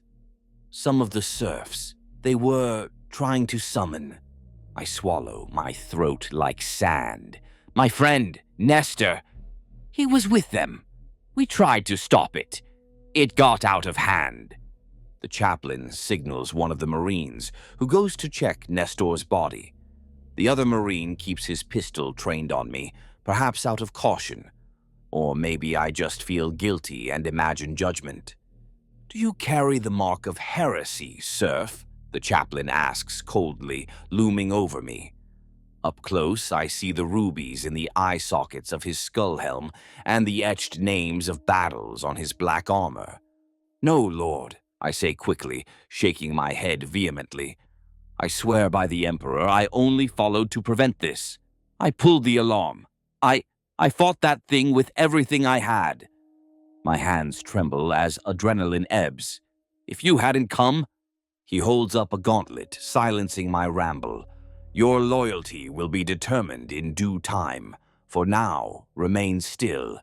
Some of the serfs. They were trying to summon. I swallow, my throat like sand. "My friend, Nestor. He was with them. We tried to stop it. It got out of hand." The chaplain signals one of the Marines, who goes to check Nestor's body. The other Marine keeps his pistol trained on me, perhaps out of caution. Or maybe I just feel guilty and imagine judgment. "Do you carry the mark of heresy, serf?" the chaplain asks coldly, looming over me. Up close, I see the rubies in the eye sockets of his skull helm and the etched names of battles on his black armor. "No, Lord," I say quickly, shaking my head vehemently. "I swear by the Emperor, I only followed to prevent this. I pulled the alarm. I fought that thing with everything I had." My hands tremble as adrenaline ebbs. "If you hadn't come..." He holds up a gauntlet, silencing my ramble. "Your loyalty will be determined in due time. For now, remain still."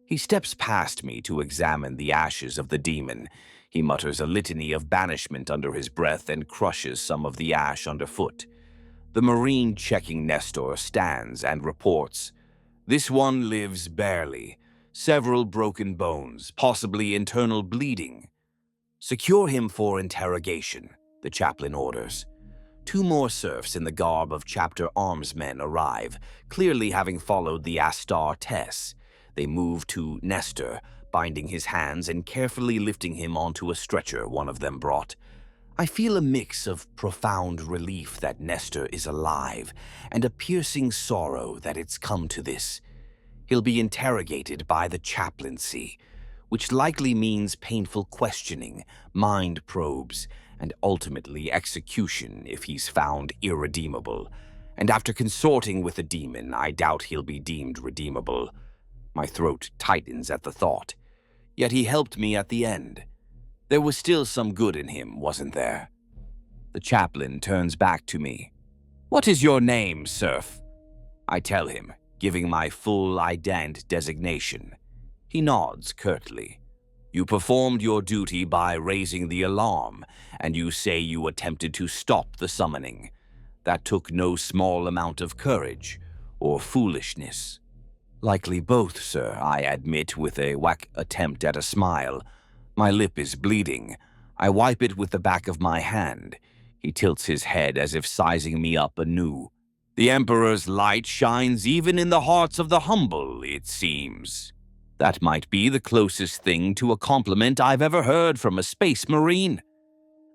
He steps past me to examine the ashes of the demon. He mutters a litany of banishment under his breath and crushes some of the ash underfoot. The Marine checking Nestor stands and reports. "This one lives barely. Several broken bones, possibly internal bleeding." "Secure him for interrogation," the chaplain orders. Two more serfs in the garb of chapter armsmen arrive, clearly having followed the Astartes. They move to Nestor, binding his hands and carefully lifting him onto a stretcher one of them brought. I feel a mix of profound relief that Nestor is alive and a piercing sorrow that it's come to this. He'll be interrogated by the chaplaincy, which likely means painful questioning, mind probes, and ultimately execution if he's found irredeemable. And after consorting with the demon, I doubt he'll be deemed redeemable. My throat tightens at the thought. Yet he helped me at the end. There was still some good in him, wasn't there? The chaplain turns back to me. "What is your name, serf?" I tell him, giving my full ident designation. He nods curtly. You performed your duty by raising the alarm, and you say you attempted to stop the summoning. That took no small amount of courage or foolishness. Likely both, sir, I admit with a whack attempt at a smile. My lip is bleeding. I wipe it with the back of my hand. He tilts his head as if sizing me up anew. The Emperor's light shines even in the hearts of the humble, it seems. That might be the closest thing to a compliment I've ever heard from a space marine.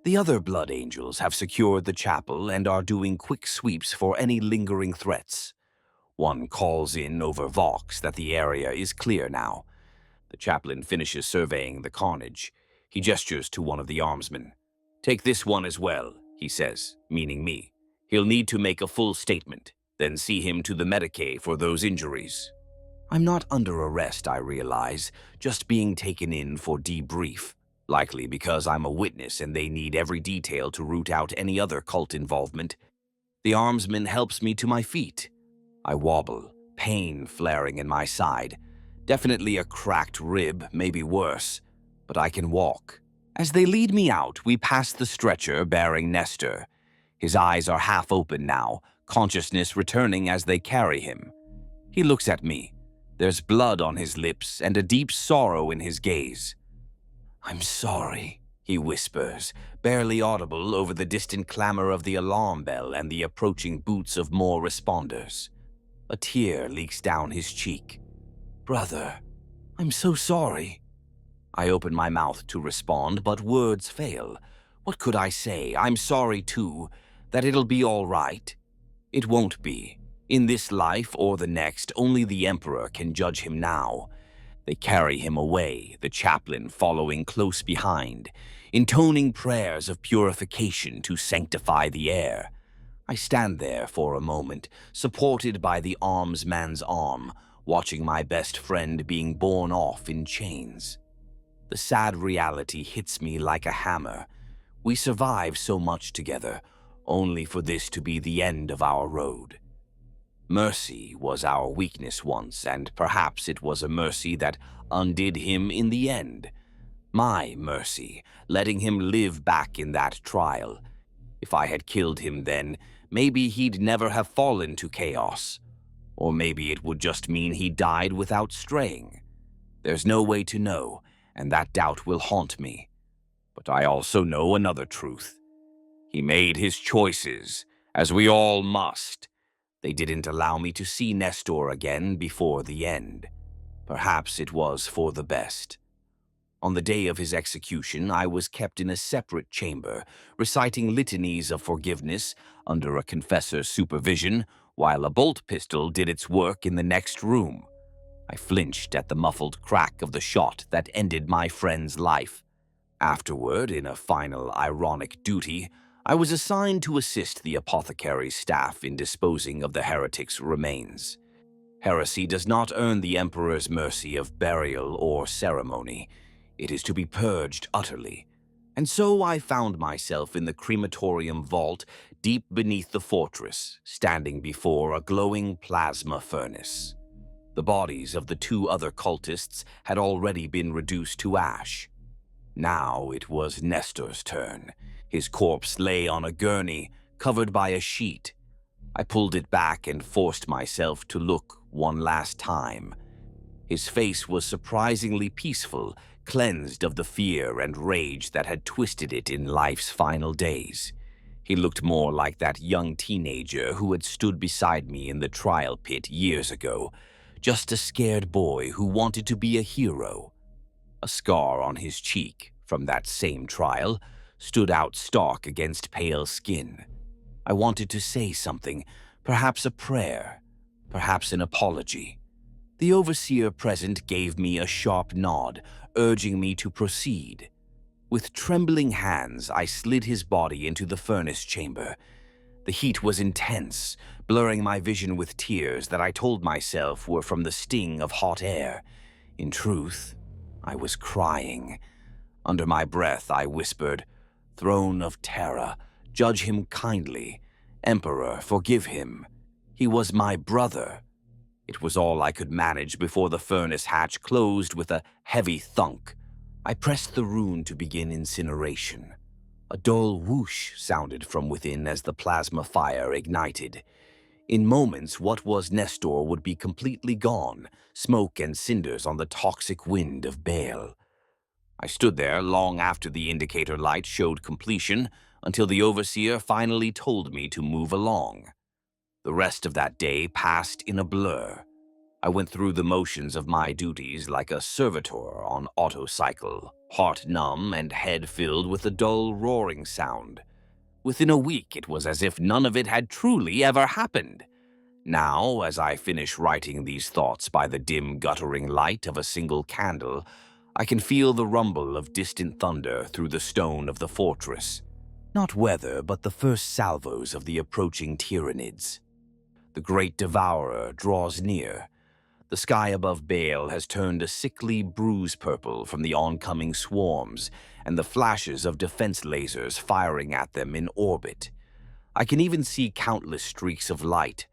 The other Blood Angels have secured the chapel and are doing quick sweeps for any lingering threats. One calls in over Vox that the area is clear now. The chaplain finishes surveying the carnage. He gestures to one of the armsmen. "Take this one as well," he says, meaning me. "He'll need to make a full statement, then see him to the medicae for those injuries." I'm not under arrest, I realize, just being taken in for debrief, likely because I'm a witness and they need every detail to root out any other cult involvement. The armsman helps me to my feet. I wobble, pain flaring in my side. Definitely a cracked rib, maybe worse, but I can walk. As they lead me out, we pass the stretcher bearing Nestor. His eyes are half open now, consciousness returning as they carry him. He looks at me. There's blood on his lips and a deep sorrow in his gaze. "I'm sorry," he whispers, barely audible over the distant clamor of the alarm bell and the approaching boots of more responders. A tear leaks down his cheek. "Brother, I'm so sorry." I open my mouth to respond, but words fail. What could I say? I'm sorry too, that it'll be all right. It won't be. In this life or the next, only the Emperor can judge him now. They carry him away, the chaplain following close behind, intoning prayers of purification to sanctify the air. I stand there for a moment, supported by the armsman's arm, watching my best friend being borne off in chains. The sad reality hits me like a hammer. We survived so much together, only for this to be the end of our road. Mercy was our weakness once, and perhaps it was a mercy that undid him in the end. My mercy, letting him live back in that trial. If I had killed him then, maybe he'd never have fallen to chaos. Or maybe it would just mean he died without straying. There's no way to know, and that doubt will haunt me. But I also know another truth. He made his choices, as we all must. They didn't allow me to see Nestor again before the end. Perhaps it was for the best. On the day of his execution, I was kept in a separate chamber, reciting litanies of forgiveness under a confessor's supervision, while a bolt pistol did its work in the next room. I flinched at the muffled crack of the shot that ended my friend's life. Afterward, in a final ironic duty, I was assigned to assist the apothecary's staff in disposing of the heretic's remains. Heresy does not earn the Emperor's mercy of burial or ceremony. It is to be purged utterly. And so I found myself in the crematorium vault deep beneath the fortress, standing before a glowing plasma furnace. The bodies of the two other cultists had already been reduced to ash. Now it was Nestor's turn. His corpse lay on a gurney, covered by a sheet. I pulled it back and forced myself to look one last time. His face was surprisingly peaceful, cleansed of the fear and rage that had twisted it in life's final days. He looked more like that young teenager who had stood beside me in the trial pit years ago, just a scared boy who wanted to be a hero. A scar on his cheek from that same trial stood out stark against pale skin. I wanted to say something, perhaps a prayer, perhaps an apology. The overseer present gave me a sharp nod, urging me to proceed. With trembling hands, I slid his body into the furnace chamber. The heat was intense, blurring my vision with tears that I told myself were from the sting of hot air. In truth, I was crying. Under my breath, I whispered, "Throne of Terror, judge him kindly. Emperor, forgive him. He was my brother." It was all I could manage before the furnace hatch closed with a heavy thunk. I pressed the rune to begin incineration. A dull whoosh sounded from within as the plasma fire ignited. In moments, what was Nestor would be completely gone, smoke and cinders on the toxic wind of Baal. I stood there long after the indicator light showed completion, until the overseer finally told me to move along. The rest of that day passed in a blur. I went through the motions of my duties like a servitor on autocycle, heart numb and head filled with a dull roaring sound. Within a week, it was as if none of it had truly ever happened. Now, as I finish writing these thoughts by the dim guttering light of a single candle, I can feel the rumble of distant thunder through the stone of the fortress. Not weather, but the first salvos of the approaching Tyranids. The great devourer draws near. The sky above Baal has turned a sickly bruise purple from the oncoming swarms and the flashes of defense lasers firing at them in orbit. I can even see countless streaks of light,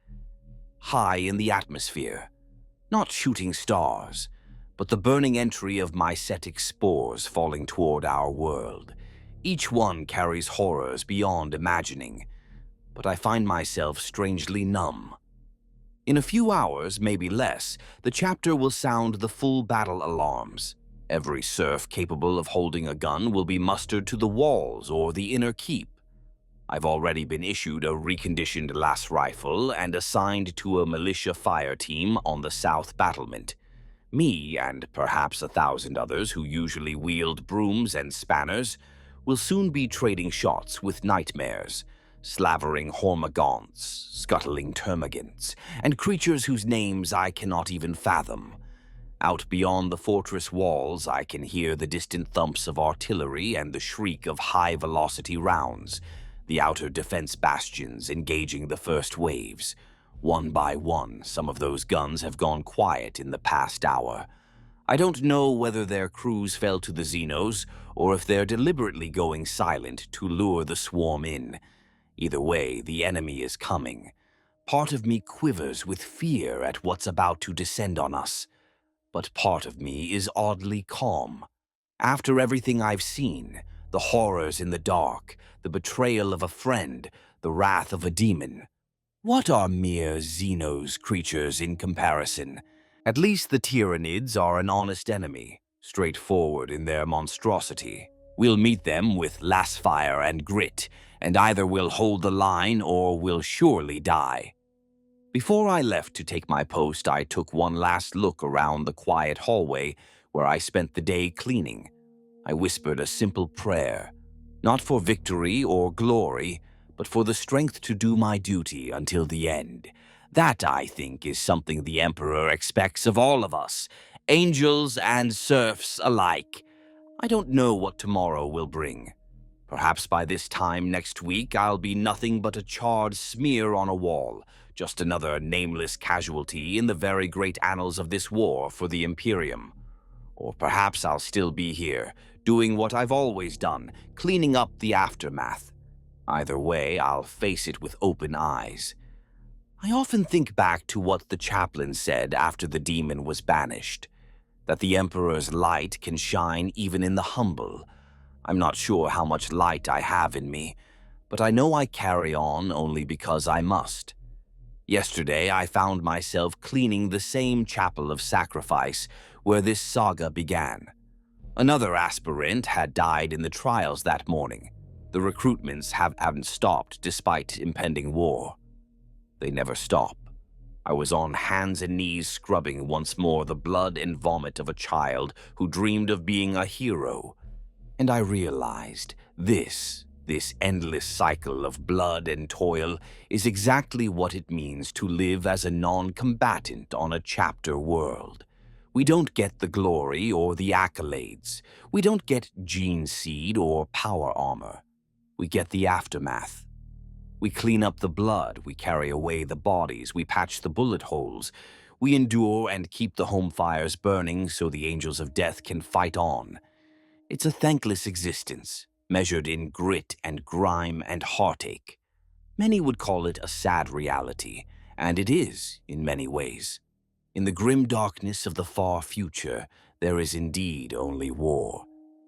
high in the atmosphere. Not shooting stars, but the burning entry of mycetic spores falling toward our world. Each one carries horrors beyond imagining, but I find myself strangely numb. In a few hours, maybe less, the chapter will sound the full battle alarms. Every serf capable of holding a gun will be mustered to the walls or the inner keep. I've already been issued a reconditioned lasrifle and assigned to a militia fire team on the south battlement. Me, and perhaps 1,000 others who usually wield brooms and spanners, will soon be trading shots with nightmares, slavering Hormagaunts, scuttling Termagants, and creatures whose names I cannot even fathom. Out beyond the fortress walls, I can hear the distant thumps of artillery and the shriek of high-velocity rounds, the outer defense bastions engaging the first waves. One by one, some of those guns have gone quiet in the past hour. I don't know whether their crews fell to the Xenos, or if they're deliberately going silent to lure the swarm in. Either way, the enemy is coming. Part of me quivers with fear at what's about to descend on us, but part of me is oddly calm. After everything I've seen, the horrors in the dark, the betrayal of a friend, the wrath of a demon, what are mere Xenos creatures in comparison? At least the Tyranids are an honest enemy, straightforward in their monstrosity. We'll meet them with lasfire and grit, and either we'll hold the line or we'll surely die. Before I left to take my post, I took one last look around the quiet hallway where I spent the day cleaning. I whispered a simple prayer, not for victory or glory, but for the strength to do my duty until the end. That, I think, is something the Emperor expects of all of us, angels and serfs alike. I don't know what tomorrow will bring. Perhaps by this time next week I'll be nothing but a charred smear on a wall, just another nameless casualty in the very great annals of this war for the Imperium. Or perhaps I'll still be here, doing what I've always done, cleaning up the aftermath. Either way, I'll face it with open eyes. I often think back to what the chaplain said after the demon was banished, that the Emperor's light can shine even in the humble. I'm not sure how much light I have in me, but I know I carry on only because I must. Yesterday, I found myself cleaning the same chapel of sacrifice where this saga began. Another aspirant had died in the trials that morning. The recruitments haven't stopped despite impending war. They never stop. I was on hands and knees scrubbing once more the blood and vomit of a child who dreamed of being a hero. And I realized this endless cycle of blood and toil is exactly what it means to live as a non-combatant on a chapter world. We don't get the glory or the accolades. We don't get gene seed or power armor. We get the aftermath. We clean up the blood, we carry away the bodies, we patch the bullet holes. We endure and keep the home fires burning so the angels of death can fight on. It's a thankless existence, measured in grit and grime and heartache. Many would call it a sad reality, and it is in many ways. In the grim darkness of the far future, there is indeed only war.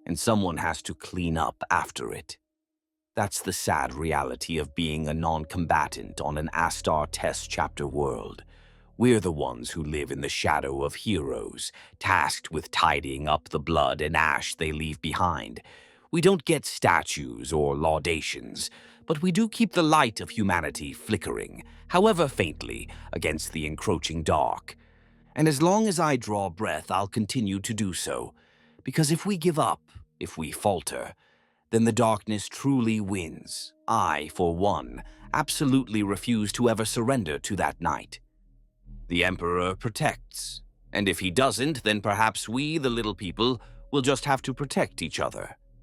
and someone has to clean up after it. That's the sad reality of being a non-combatant on an Astartes chapter world. We're the ones who live in the shadow of heroes, tasked with tidying up the blood and ash they leave behind. We don't get statues or laudations, but we do keep the light of humanity flickering, however faintly, against the encroaching dark. And as long as I draw breath, I'll continue to do so. Because if we give up, if we falter, then the darkness truly wins. I, for one, absolutely refuse to ever surrender to that night. The Emperor protects, and if he doesn't, then perhaps we, the little people, will just have to protect each other.